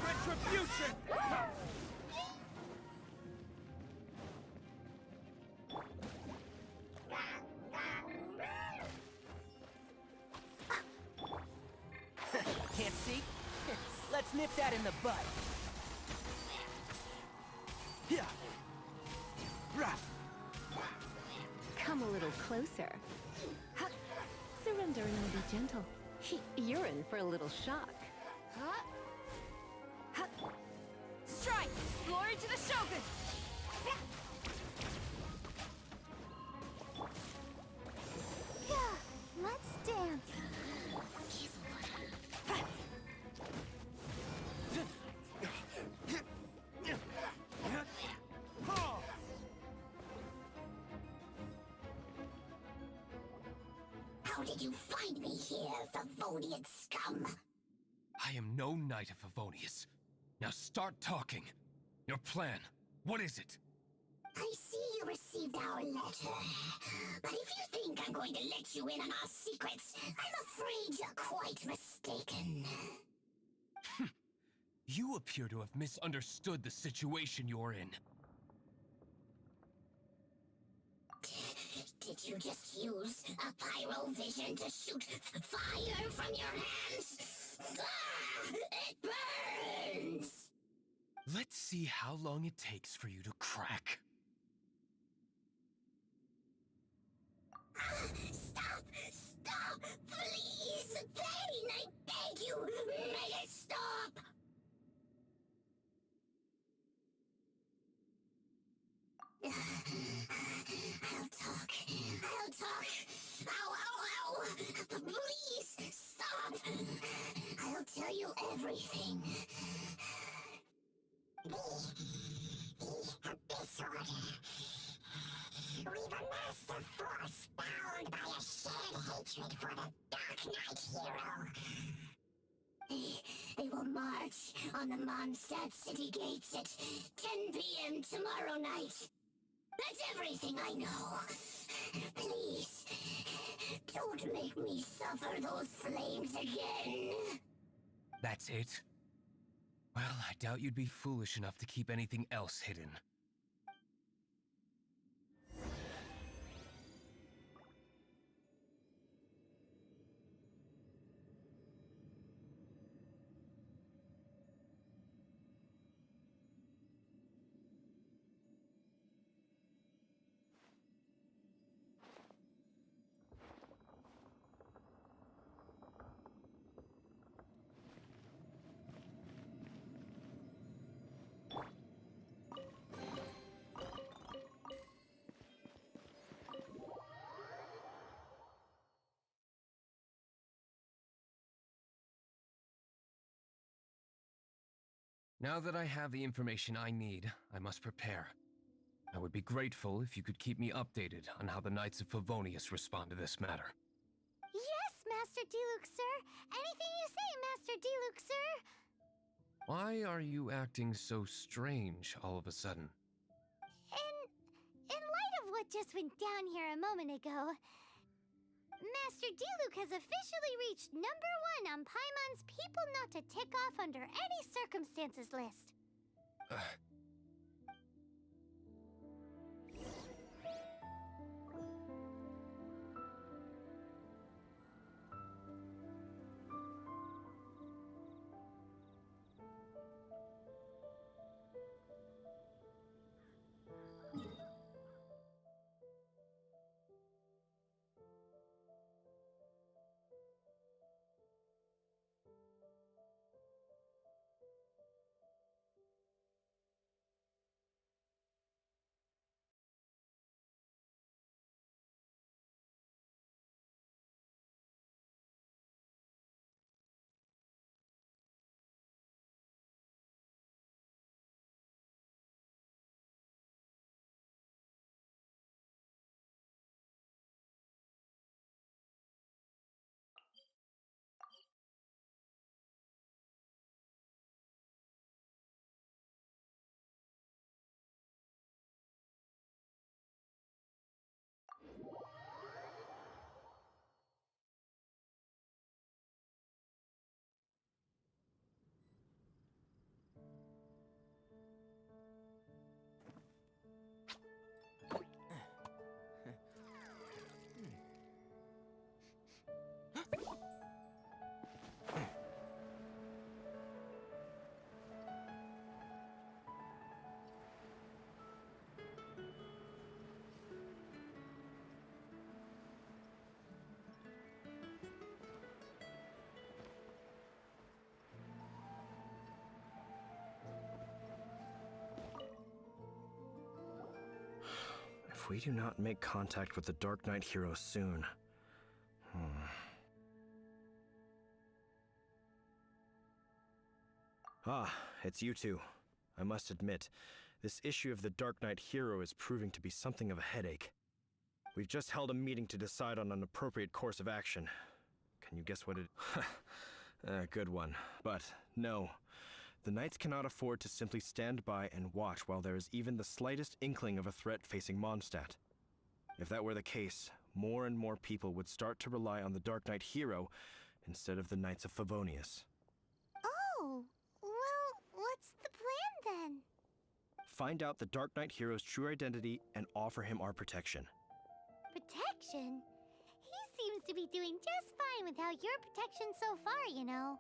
Retribution! Can't see? Let's nip that in the bud. Yeah. Rah. Come a little closer. Ha! Surrender and be gentle. You're in for a little shock. Ha! Ha! Strike! Glory to the Shogun! Yeah, let's dance. How did you find me here, Favonian scum? I am no knight of Favonius. Now start talking. Your plan. What is it? I see you received our letter. But if you think I'm going to let you in on our secrets, I'm afraid you're quite mistaken. You appear to have misunderstood the situation you're in. Did you just use a pyrovision to shoot fire from your hands? Ah, it burns! Let's see how long it takes for you to crack. Stop! Stop! Please! Pain! I beg you! Make it stop! I'll talk. I'll talk. Ow, ow, ow! Please, stop! I'll tell you everything. The Abyss Order. We've amassed a force bound by a shared hatred for the Dark Knight hero. They will march on the Mondstadt city gates at 10 p.m. tomorrow night. That's everything I know. Please, don't make me suffer those flames again. That's it? Well, I doubt you'd be foolish enough to keep anything else hidden. Now that I have the information I need, I must prepare. I would be grateful if you could keep me updated on how the Knights of Favonius respond to this matter. Yes, Master Diluc, sir. Anything you say, Master Diluc, sir. Why are you acting so strange all of a sudden? In light of what just went down here a moment ago, Master Diluc has officially reached #1 on Paimon's People Not to Tick Off Under Any Circumstances list. If we do not make contact with the Dark Knight hero soon... Ah, it's you two. I must admit, this issue of the Dark Knight hero is proving to be something of a headache. We've just held a meeting to decide on an appropriate course of action. Can you guess what it... good one. But, no. The Knights cannot afford to simply stand by and watch while there is even the slightest inkling of a threat facing Mondstadt. If that were the case, more and more people would start to rely on the Dark Knight hero instead of the Knights of Favonius. Oh, well, what's the plan then? Find out the Dark Knight hero's true identity and offer him our protection. Protection? He seems to be doing just fine without your protection so far, you know.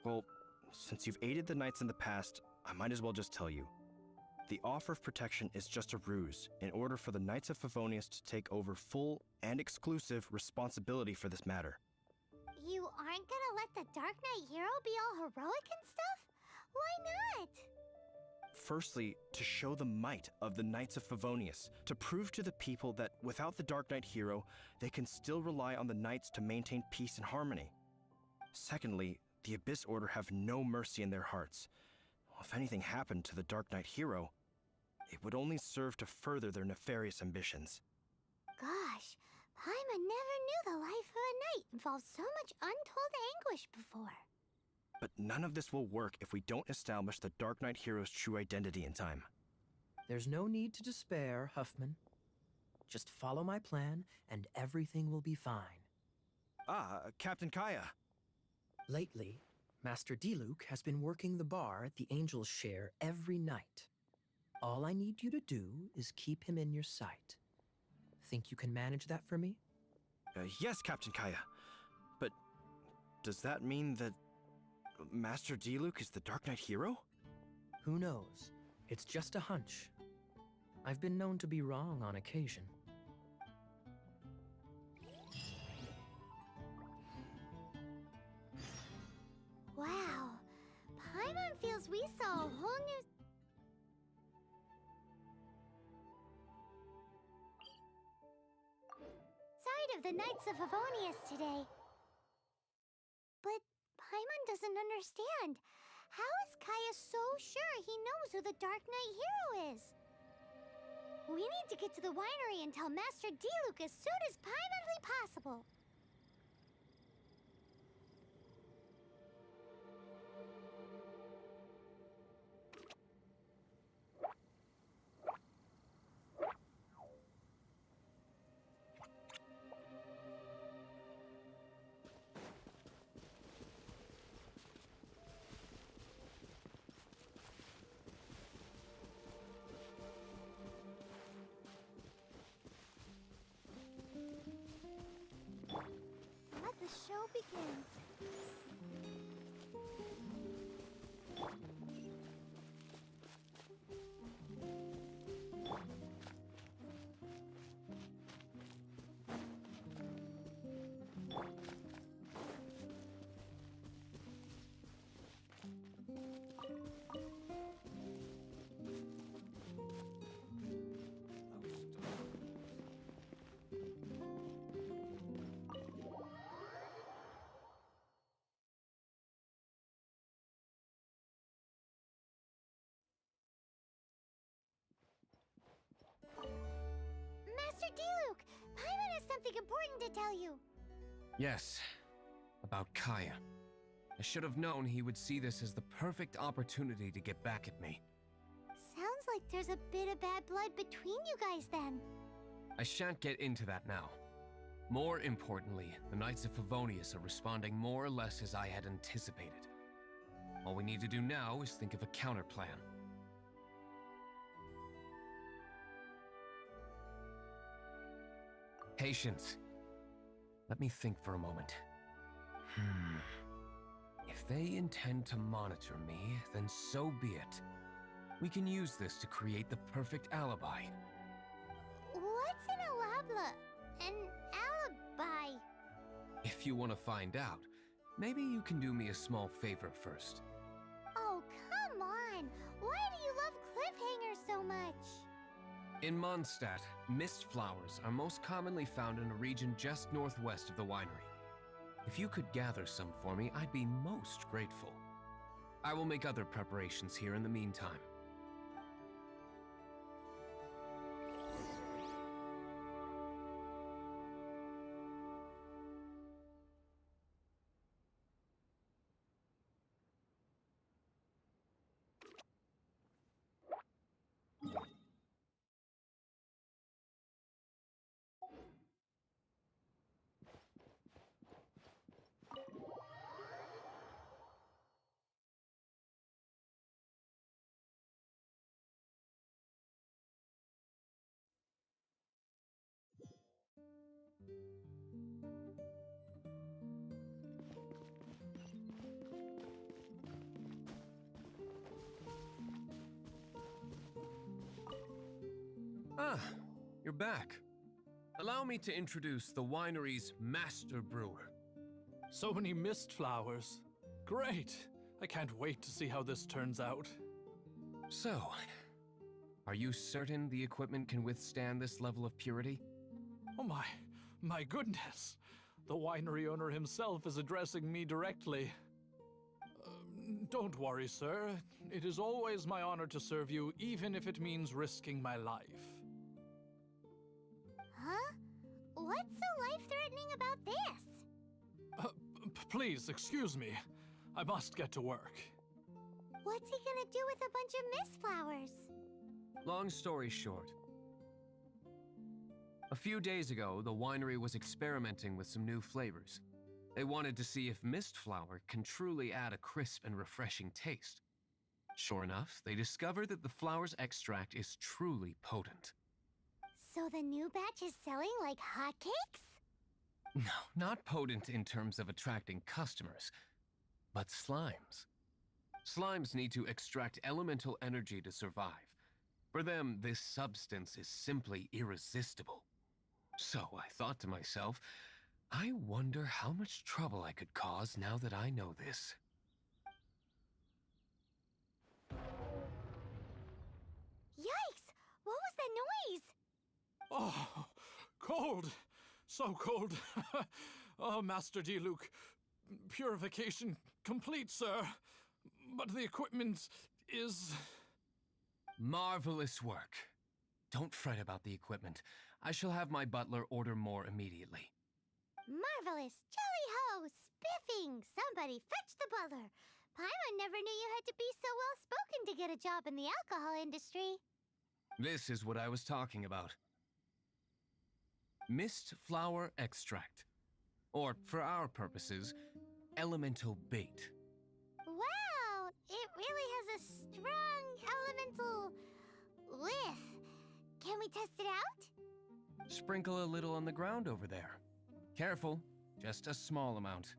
Well, since you've aided the Knights in the past, I might as well just tell you. The offer of protection is just a ruse in order for the Knights of Favonius to take over full and exclusive responsibility for this matter. You aren't gonna let the Dark Knight hero be all heroic and stuff? Why not? Firstly, to show the might of the Knights of Favonius, to prove to the people that without the Dark Knight hero, they can still rely on the Knights to maintain peace and harmony. Secondly, the Abyss Order have no mercy in their hearts. If anything happened to the Dark Knight hero, it would only serve to further their nefarious ambitions. Gosh, Paimon never knew the life of a knight involved so much untold anguish before. But none of this will work if we don't establish the Dark Knight hero's true identity in time. There's no need to despair, Huffman. Just follow my plan, and everything will be fine. Ah, Captain Kaya. Lately, Master Diluc has been working the bar at the Angel's Share every night. All I need you to do is keep him in your sight. Think you can manage that for me? Yes, Captain Kaya. But does that mean that Master Diluc is the Dark Knight hero? Who knows? It's just a hunch. I've been known to be wrong on occasion. Wow, Paimon feels we saw a whole new... side of the Knights of Favonius today. But Paimon doesn't understand. How is Kaya so sure he knows who the Dark Knight hero is? We need to get to the winery and tell Master Diluc as soon as Paimonly possible. Let the show begin. Master Diluc, Paimon has something important to tell you. Yes, about Kaya. I should have known he would see this as the perfect opportunity to get back at me. Sounds like there's a bit of bad blood between you guys then. I shan't get into that now. More importantly, the Knights of Favonius are responding more or less as I had anticipated. All we need to do now is think of a counterplan. Patience. Let me think for a moment. If they intend to monitor me, then so be it. We can use this to create the perfect alibi. What's an alabla? An alibi? If you want to find out, maybe you can do me a small favor first. Oh, come on! Why do you love cliffhangers so much. In Mondstadt, mist flowers are most commonly found in a region just northwest of the winery. If you could gather some for me, I'd be most grateful. I will make other preparations here in the meantime. Ah, you're back. Allow me to introduce the winery's master brewer. So many mist flowers. Great! I can't wait to see how this turns out. So, are you certain the equipment can withstand this level of purity? Oh my goodness! The winery owner himself is addressing me directly. Don't worry, sir. It is always my honor to serve you, even if it means risking my life. Huh? What's so life-threatening about this? Please, excuse me. I must get to work. What's he gonna do with a bunch of mist flowers? Long story short, a few days ago, the winery was experimenting with some new flavors. They wanted to see if mist flower can truly add a crisp and refreshing taste. Sure enough, they discovered that the flower's extract is truly potent. So the new batch is selling like hotcakes? No, not potent in terms of attracting customers, but slimes. Slimes need to extract elemental energy to survive. For them, this substance is simply irresistible. So I thought to myself, I wonder how much trouble I could cause now that I know this. Yikes! What was that noise? Oh, cold! So cold! Oh, Master Diluc, purification complete, sir. But the equipment is... Marvelous work. Don't fret about the equipment. I shall have my butler order more immediately. Marvelous! Jolly-ho! Spiffing! Somebody fetch the butler! Paimon never knew you had to be so well-spoken to get a job in the alcohol industry. This is what I was talking about. Mist flower extract. Or, for our purposes, elemental bait. Wow! It really has a strong elemental whiff. Can we test it out? Sprinkle a little on the ground over there. Careful, just a small amount.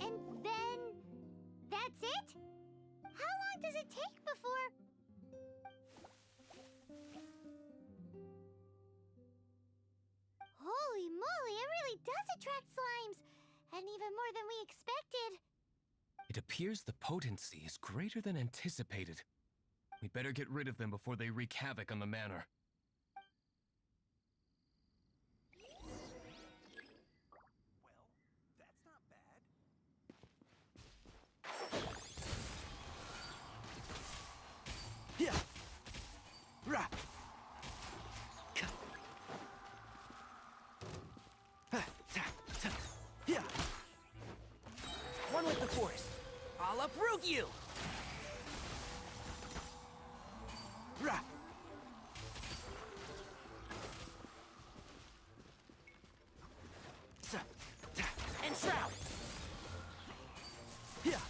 And then... that's it? How long does it take before... Holy moly, it really does attract slimes! And even more than we expected. It appears the potency is greater than anticipated. We'd better get rid of them before they wreak havoc on the manor. Yeah. Rah. Yeah. One with the force. I'll uproot you. Rah. And shroud. Yeah.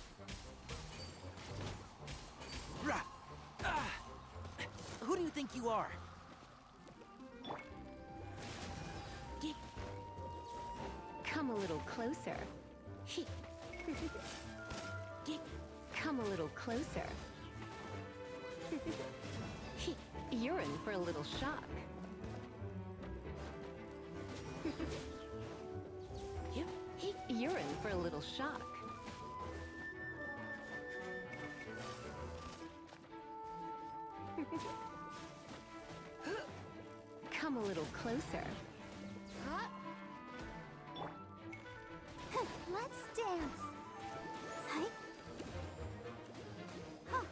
Rah. Who do you think you are? Come a little closer. Come a little closer. You're in for a little shock. You're in for a little shock. Come a little closer. Let's dance. Hi. Huh.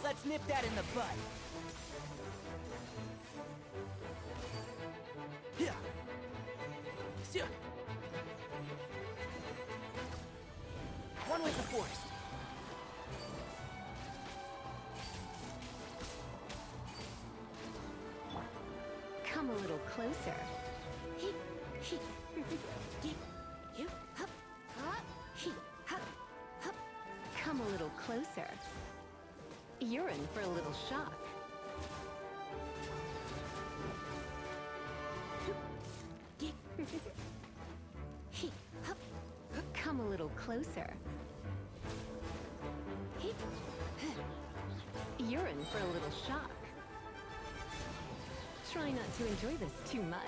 Let's nip that in the bud. One with the forest. Come a little closer. Come a little closer. You're in for a little shock. Come a little closer. You're in for a little shock. Try not to enjoy this too much.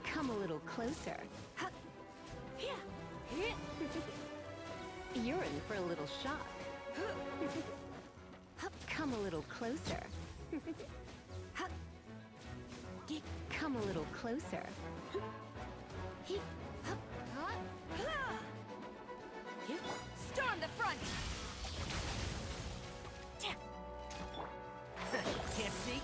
Come a little closer. You're in for a little shock. Come a little closer. Come a little closer. Storm the front! Can't see?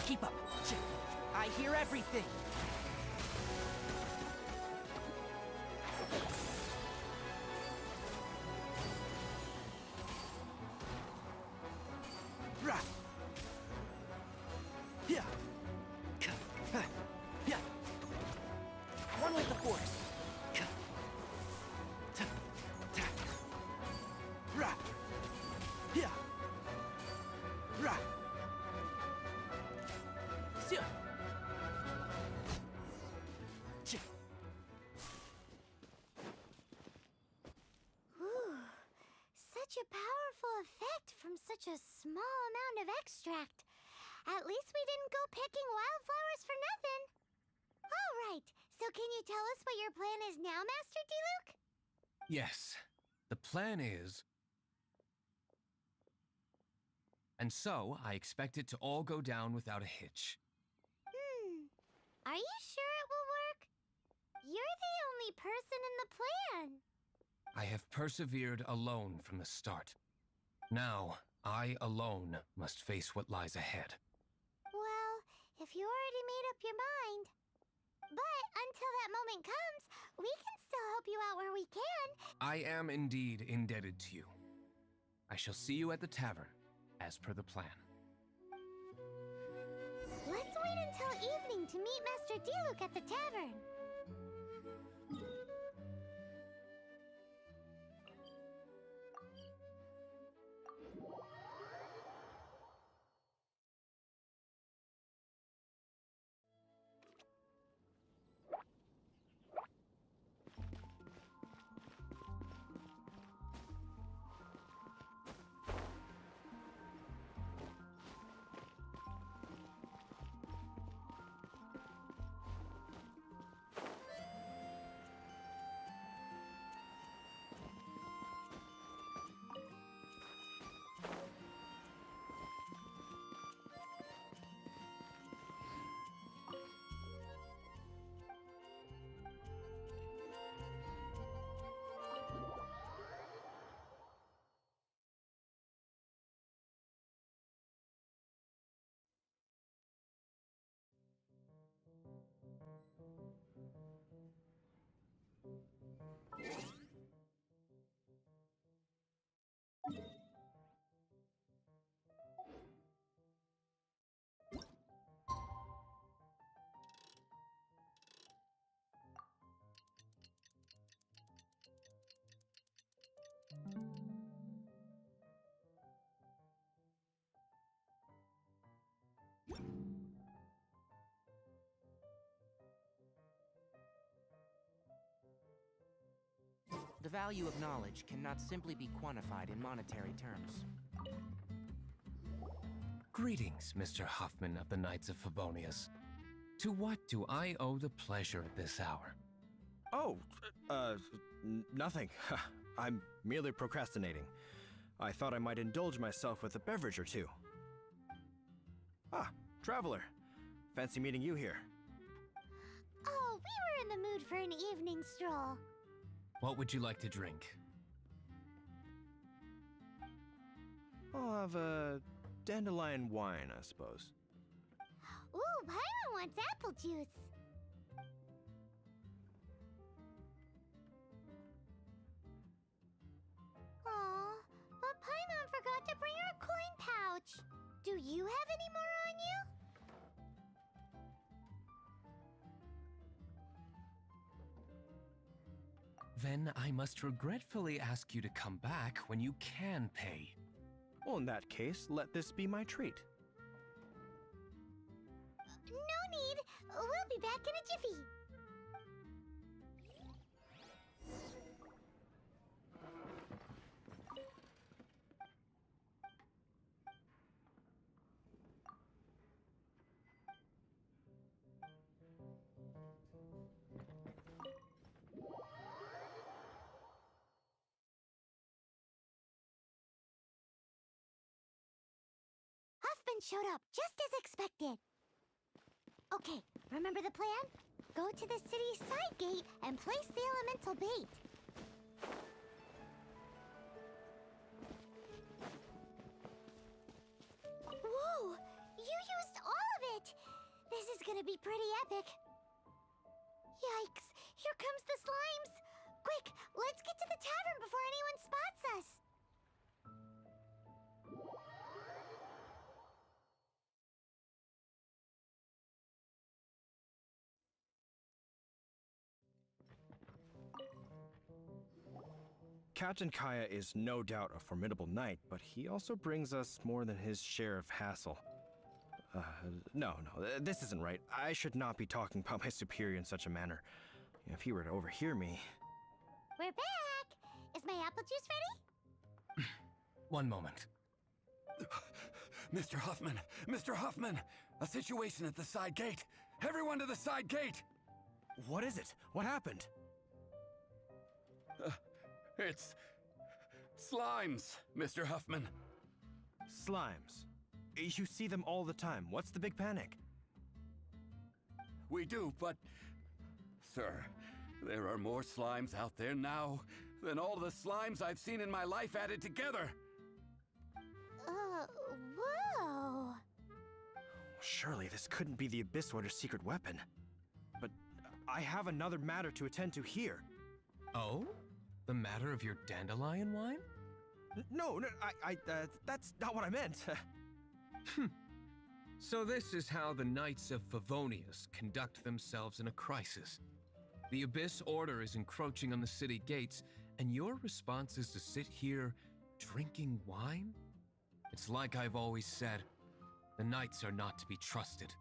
Keep up. I hear everything. One with the force. Such a powerful effect from such a small amount of extract. At least we didn't go picking wildflowers for nothing. All right, so can you tell us what your plan is now, Master Diluc? Yes, the plan is... And so, I expect it to all go down without a hitch. Are you sure it will work? You're the only person in the plan. I have persevered alone from the start. Now, I alone must face what lies ahead. Well, if you already made up your mind. But until that moment comes, we can still help you out where we can. I am indeed indebted to you. I shall see you at the tavern, as per the plan. Let's wait until evening to meet Master Diluc at the tavern. The value of knowledge cannot simply be quantified in monetary terms. Greetings, Mr. Huffman of the Knights of Favonius. To what do I owe the pleasure at this hour? Oh, nothing. I'm merely procrastinating. I thought I might indulge myself with a beverage or two. Ah, Traveler. Fancy meeting you here. Oh, we were in the mood for an evening stroll. What would you like to drink? I'll have a dandelion wine, I suppose. Ooh, Paimon wants apple juice. Aw, but Paimon forgot to bring her coin pouch. Do you have any more on you? Then I must regretfully ask you to come back when you can pay. Well, in that case, let this be my treat. No need. We'll be back in a jiffy. Huffman showed up just as expected. Okay, remember the plan? Go to the city's side gate and place the elemental bait. Whoa! You used all of it! This is gonna be pretty epic. Yikes! Here comes the slimes! Quick, let's get to the tavern before anyone spots us! Captain Kaya is no doubt a formidable knight, but he also brings us more than his share of hassle. No, this isn't right. I should not be talking about my superior in such a manner. If he were to overhear me... We're back! Is my apple juice ready? One moment. Mr. Huffman! Mr. Huffman! A situation at the side gate! Everyone to the side gate! What is it? What happened? It's... slimes, Mr. Huffman. Slimes? You see them all the time. What's the big panic? We do, but... Sir, there are more slimes out there now than all the slimes I've seen in my life added together. Whoa. Surely this couldn't be the Abyss Order's secret weapon. But I have another matter to attend to here. Oh? The matter of your dandelion wine? No, that's not what I meant. So this is how the Knights of Favonius conduct themselves in a crisis. The Abyss Order is encroaching on the city gates, and your response is to sit here drinking wine? It's like I've always said, the Knights are not to be trusted.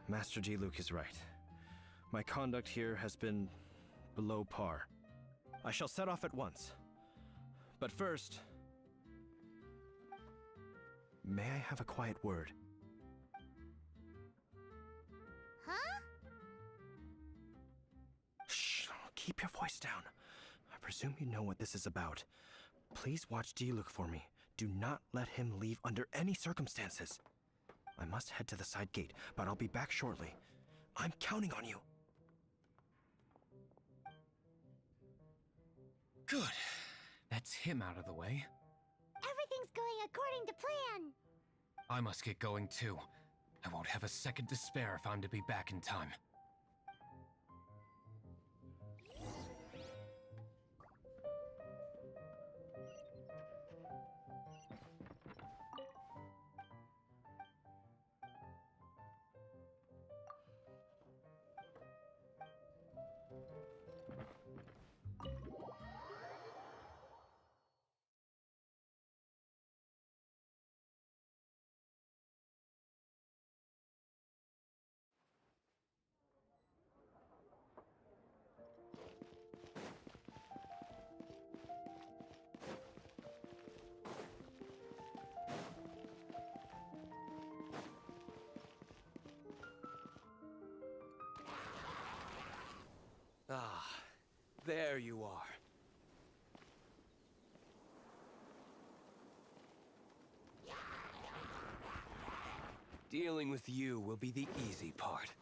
Master Diluc is right. My conduct here has been below par. I shall set off at once. But first... may I have a quiet word? Huh? Shh, keep your voice down. I presume you know what this is about. Please watch Diluc for me. Do not let him leave under any circumstances. I must head to the side gate, but I'll be back shortly. I'm counting on you. Good. That's him out of the way. Everything's going according to plan. I must get going too. I won't have a second to spare if I'm to be back in time. There you are. Dealing with you will be the easy part.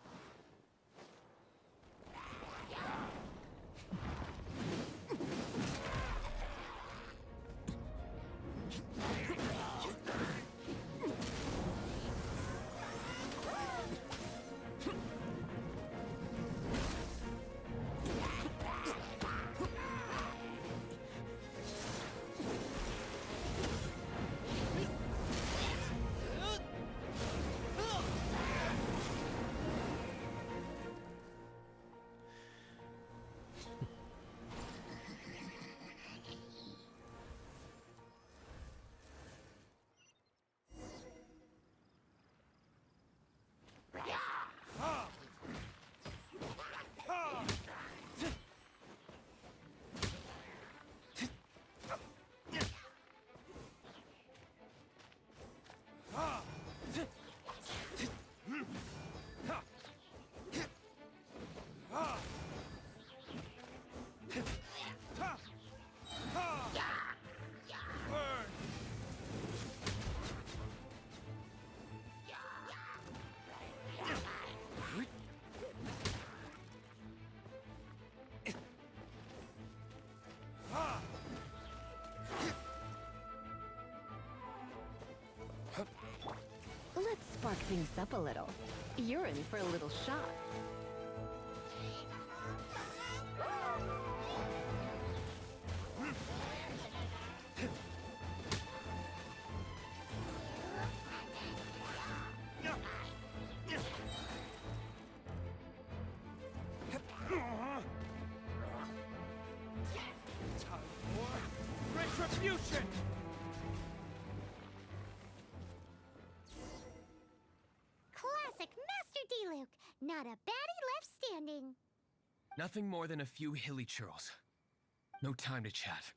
Let's spark things up a little. You're in for a little shock. Time for retribution! Classic Master D-Luke. Not a baddie left standing. Nothing more than a few hilly churls. No time to chat.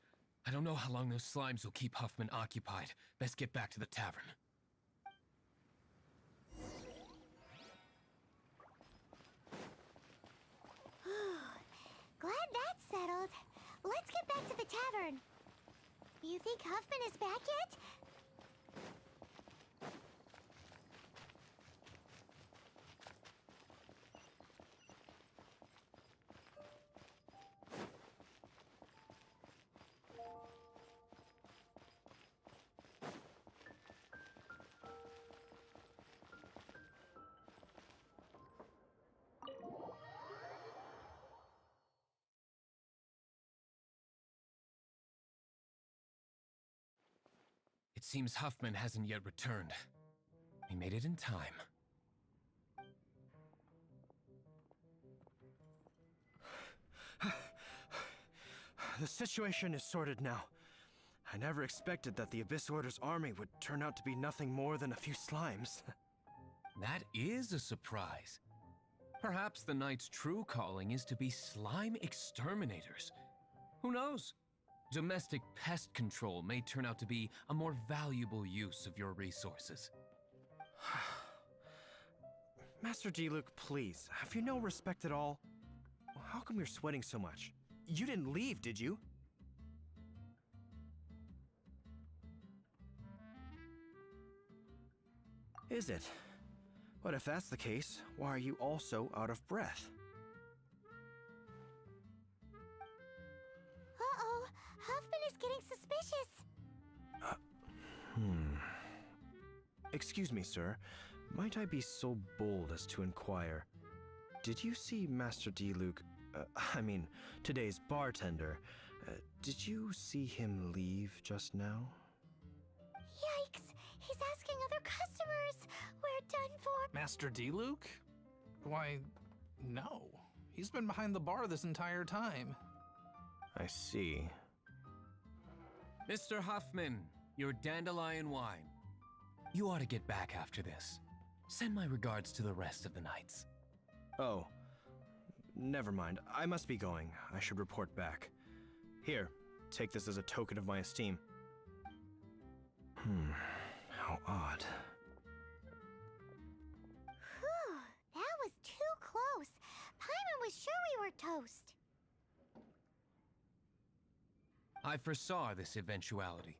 I don't know how long those slimes will keep Huffman occupied. Best get back to the tavern. Glad that's settled. Let's get back to the tavern. You think Huffman is back yet? It seems Huffman hasn't yet returned. We made it in time. The situation is sorted now. I never expected that the Abyss Order's army would turn out to be nothing more than a few slimes. That is a surprise. Perhaps the Knight's true calling is to be slime exterminators. Who knows? Domestic pest control may turn out to be a more valuable use of your resources. Master D-Luke, please, have you no respect at all? How come you're sweating so much? You didn't leave, did you? Is it? But if that's the case, why are you also out of breath? Uh-oh, Huffman is getting suspicious. Excuse me, sir. Might I be so bold as to inquire? Did you see Master D-Luke, today's bartender? Did you see him leave just now? Yikes! He's asking other customers. We're done for. Master D-Luke? Why, no. He's been behind the bar this entire time. I see. Mr. Huffman, your dandelion wine. You ought to get back after this. Send my regards to the rest of the knights. Oh, never mind. I must be going. I should report back. Here, take this as a token of my esteem. How odd. Whew, that was too close. Paimon was sure we were toast. I foresaw this eventuality.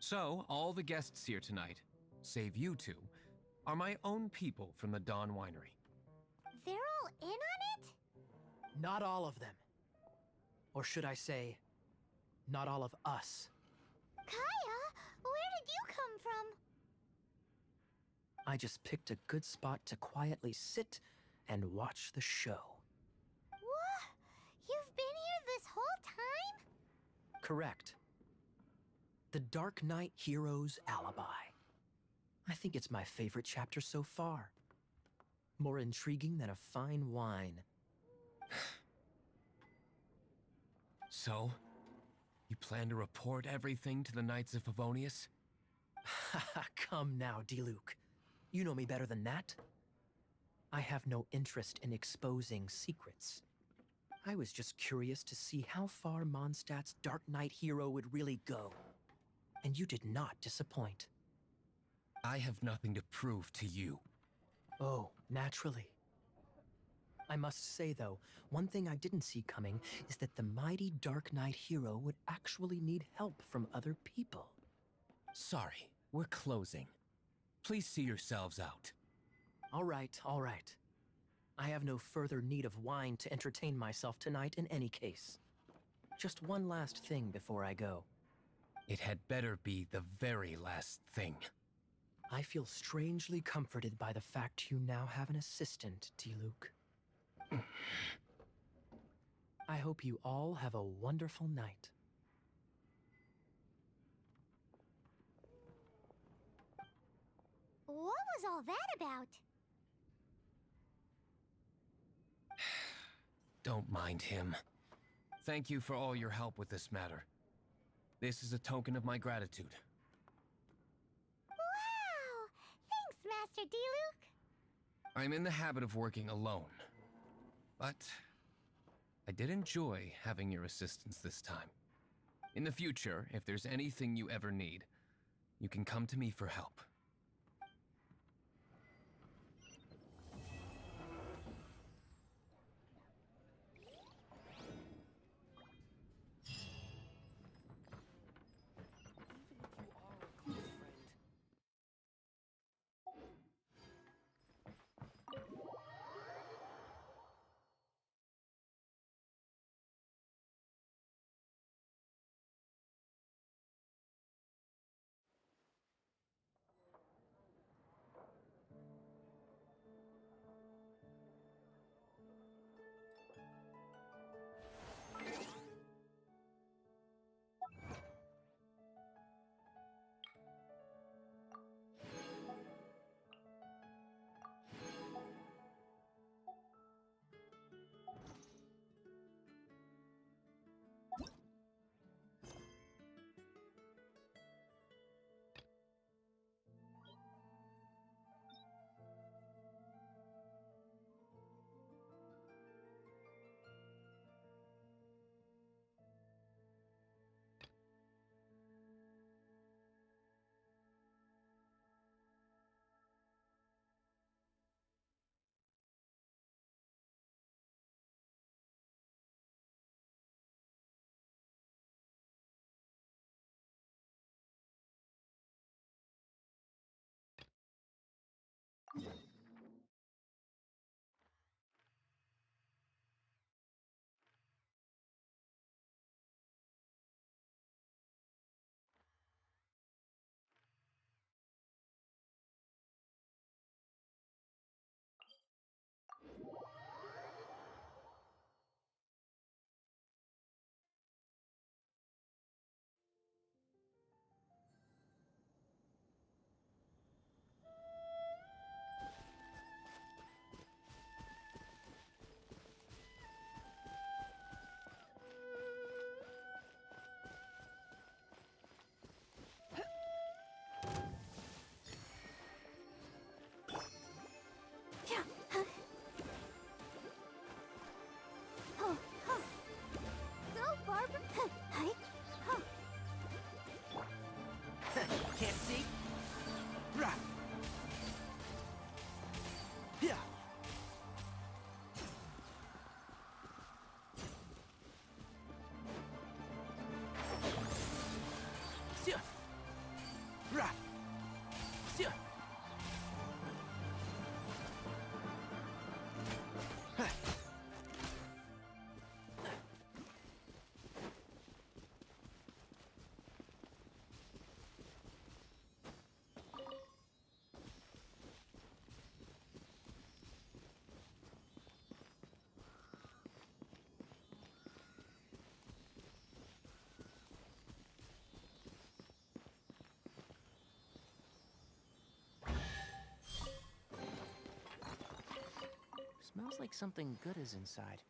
So, all the guests here tonight, save you two, are my own people from the Dawn Winery. They're all in on it? Not all of them. Or should I say, not all of us. Kaya, where did you come from? I just picked a good spot to quietly sit and watch the show. What? You've been here this whole time? Correct. The Dark Knight Hero's Alibi. I think it's my favorite chapter so far. More intriguing than a fine wine. So, you plan to report everything to the Knights of Favonius? Come now, Diluc. You know me better than that. I have no interest in exposing secrets. I was just curious to see how far Mondstadt's Dark Knight hero would really go. And you did not disappoint. I have nothing to prove to you. Oh, naturally. I must say, though, one thing I didn't see coming is that the mighty Dark Knight hero would actually need help from other people. Sorry, we're closing. Please see yourselves out. All right, all right. I have no further need of wine to entertain myself tonight in any case. Just one last thing before I go. It had better be the very last thing. I feel strangely comforted by the fact you now have an assistant, Diluc. I hope you all have a wonderful night. What was all that about? Don't mind him. Thank you for all your help with this matter. This is a token of my gratitude. Wow! Thanks, Master Diluc. I'm in the habit of working alone. But I did enjoy having your assistance this time. In the future, if there's anything you ever need, you can come to me for help. like something good is inside.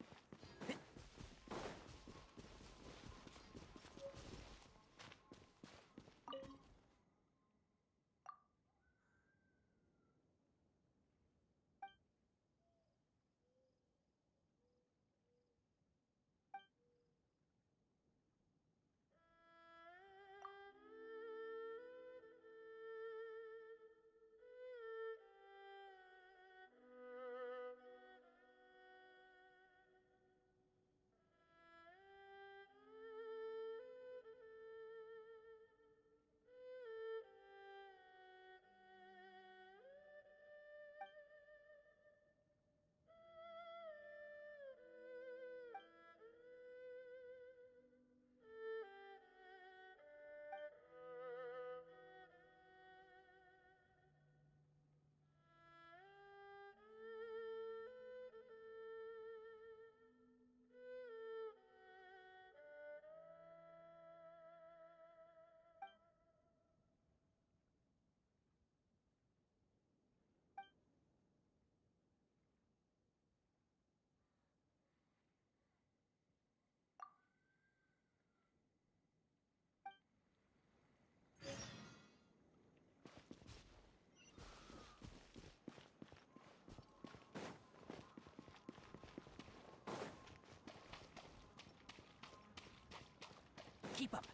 Keep up.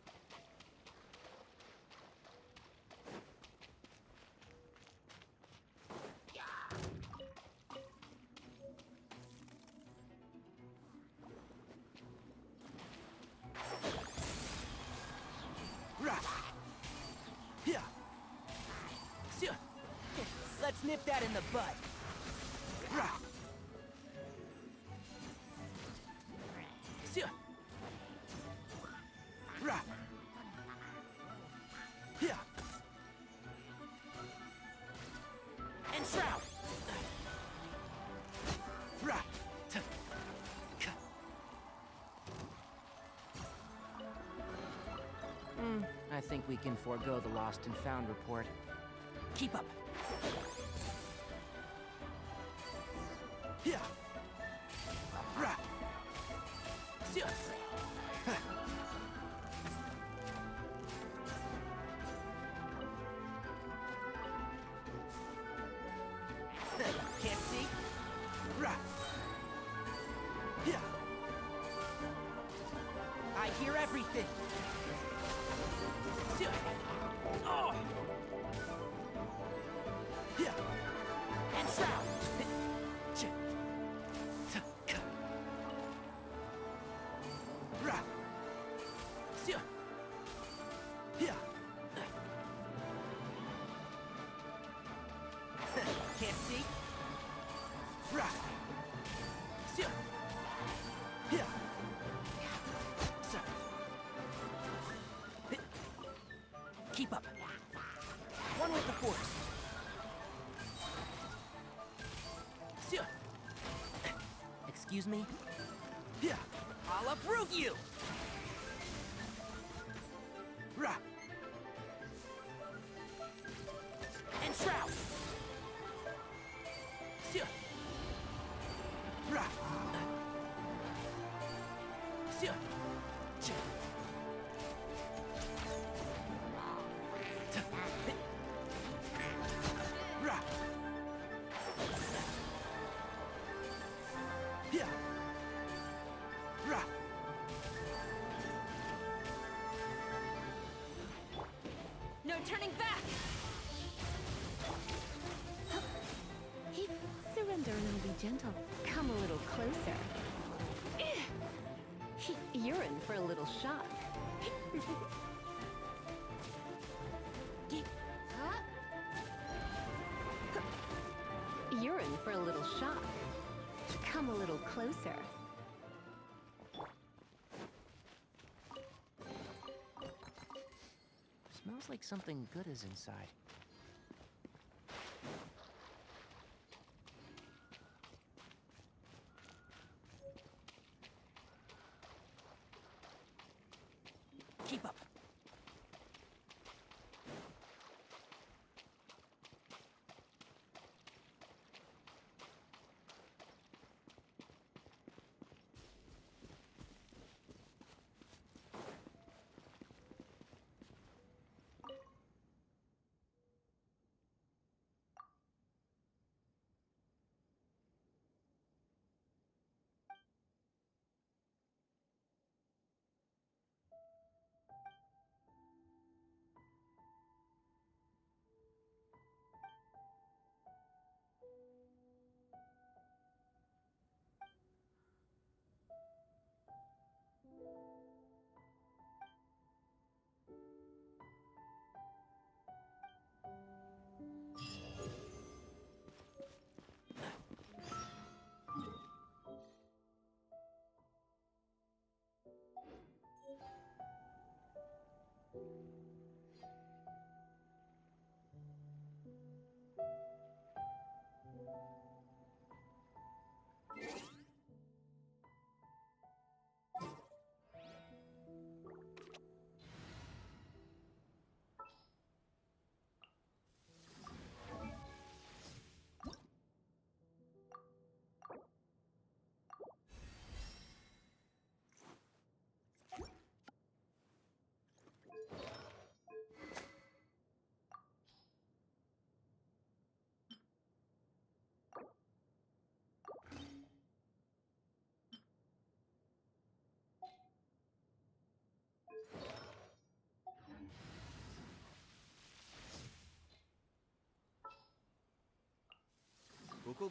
Let's nip that in the bud. And shroud. I think we can forego the lost and found report. Keep up. Can't see? I hear everything. Oh. And shroud. Can't see? Keep up. One with the force. Excuse me? I'll uproot you! And shroud! No turning back! Surrender and be gentle. Come a little closer. You're in for a little shock. You're in for a little shock. Come a little closer. Smells like something good is inside. Keep up.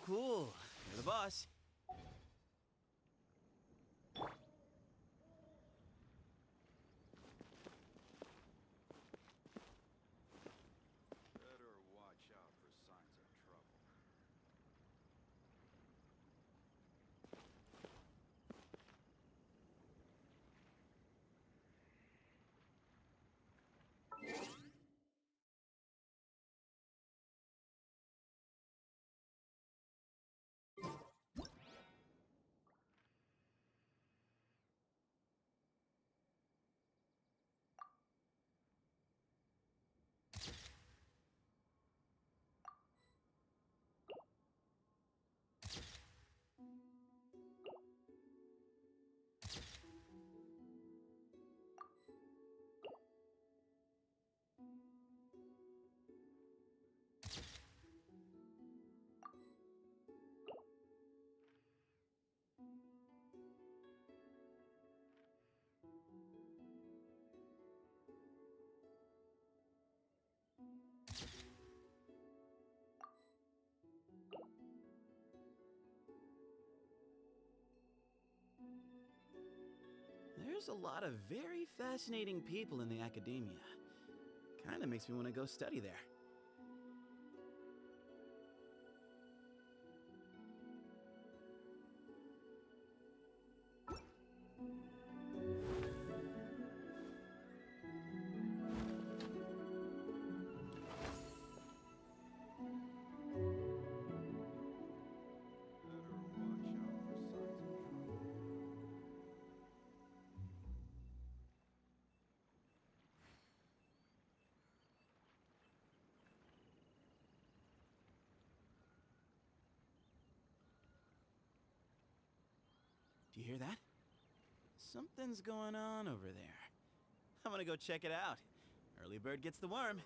Cool. You're the boss. Better watch out for signs of trouble. There's a lot of very fascinating people in the academia. Kinda makes me want to go study there. Do you hear that? Something's going on over there. I'm gonna go check it out. Early bird gets the worm.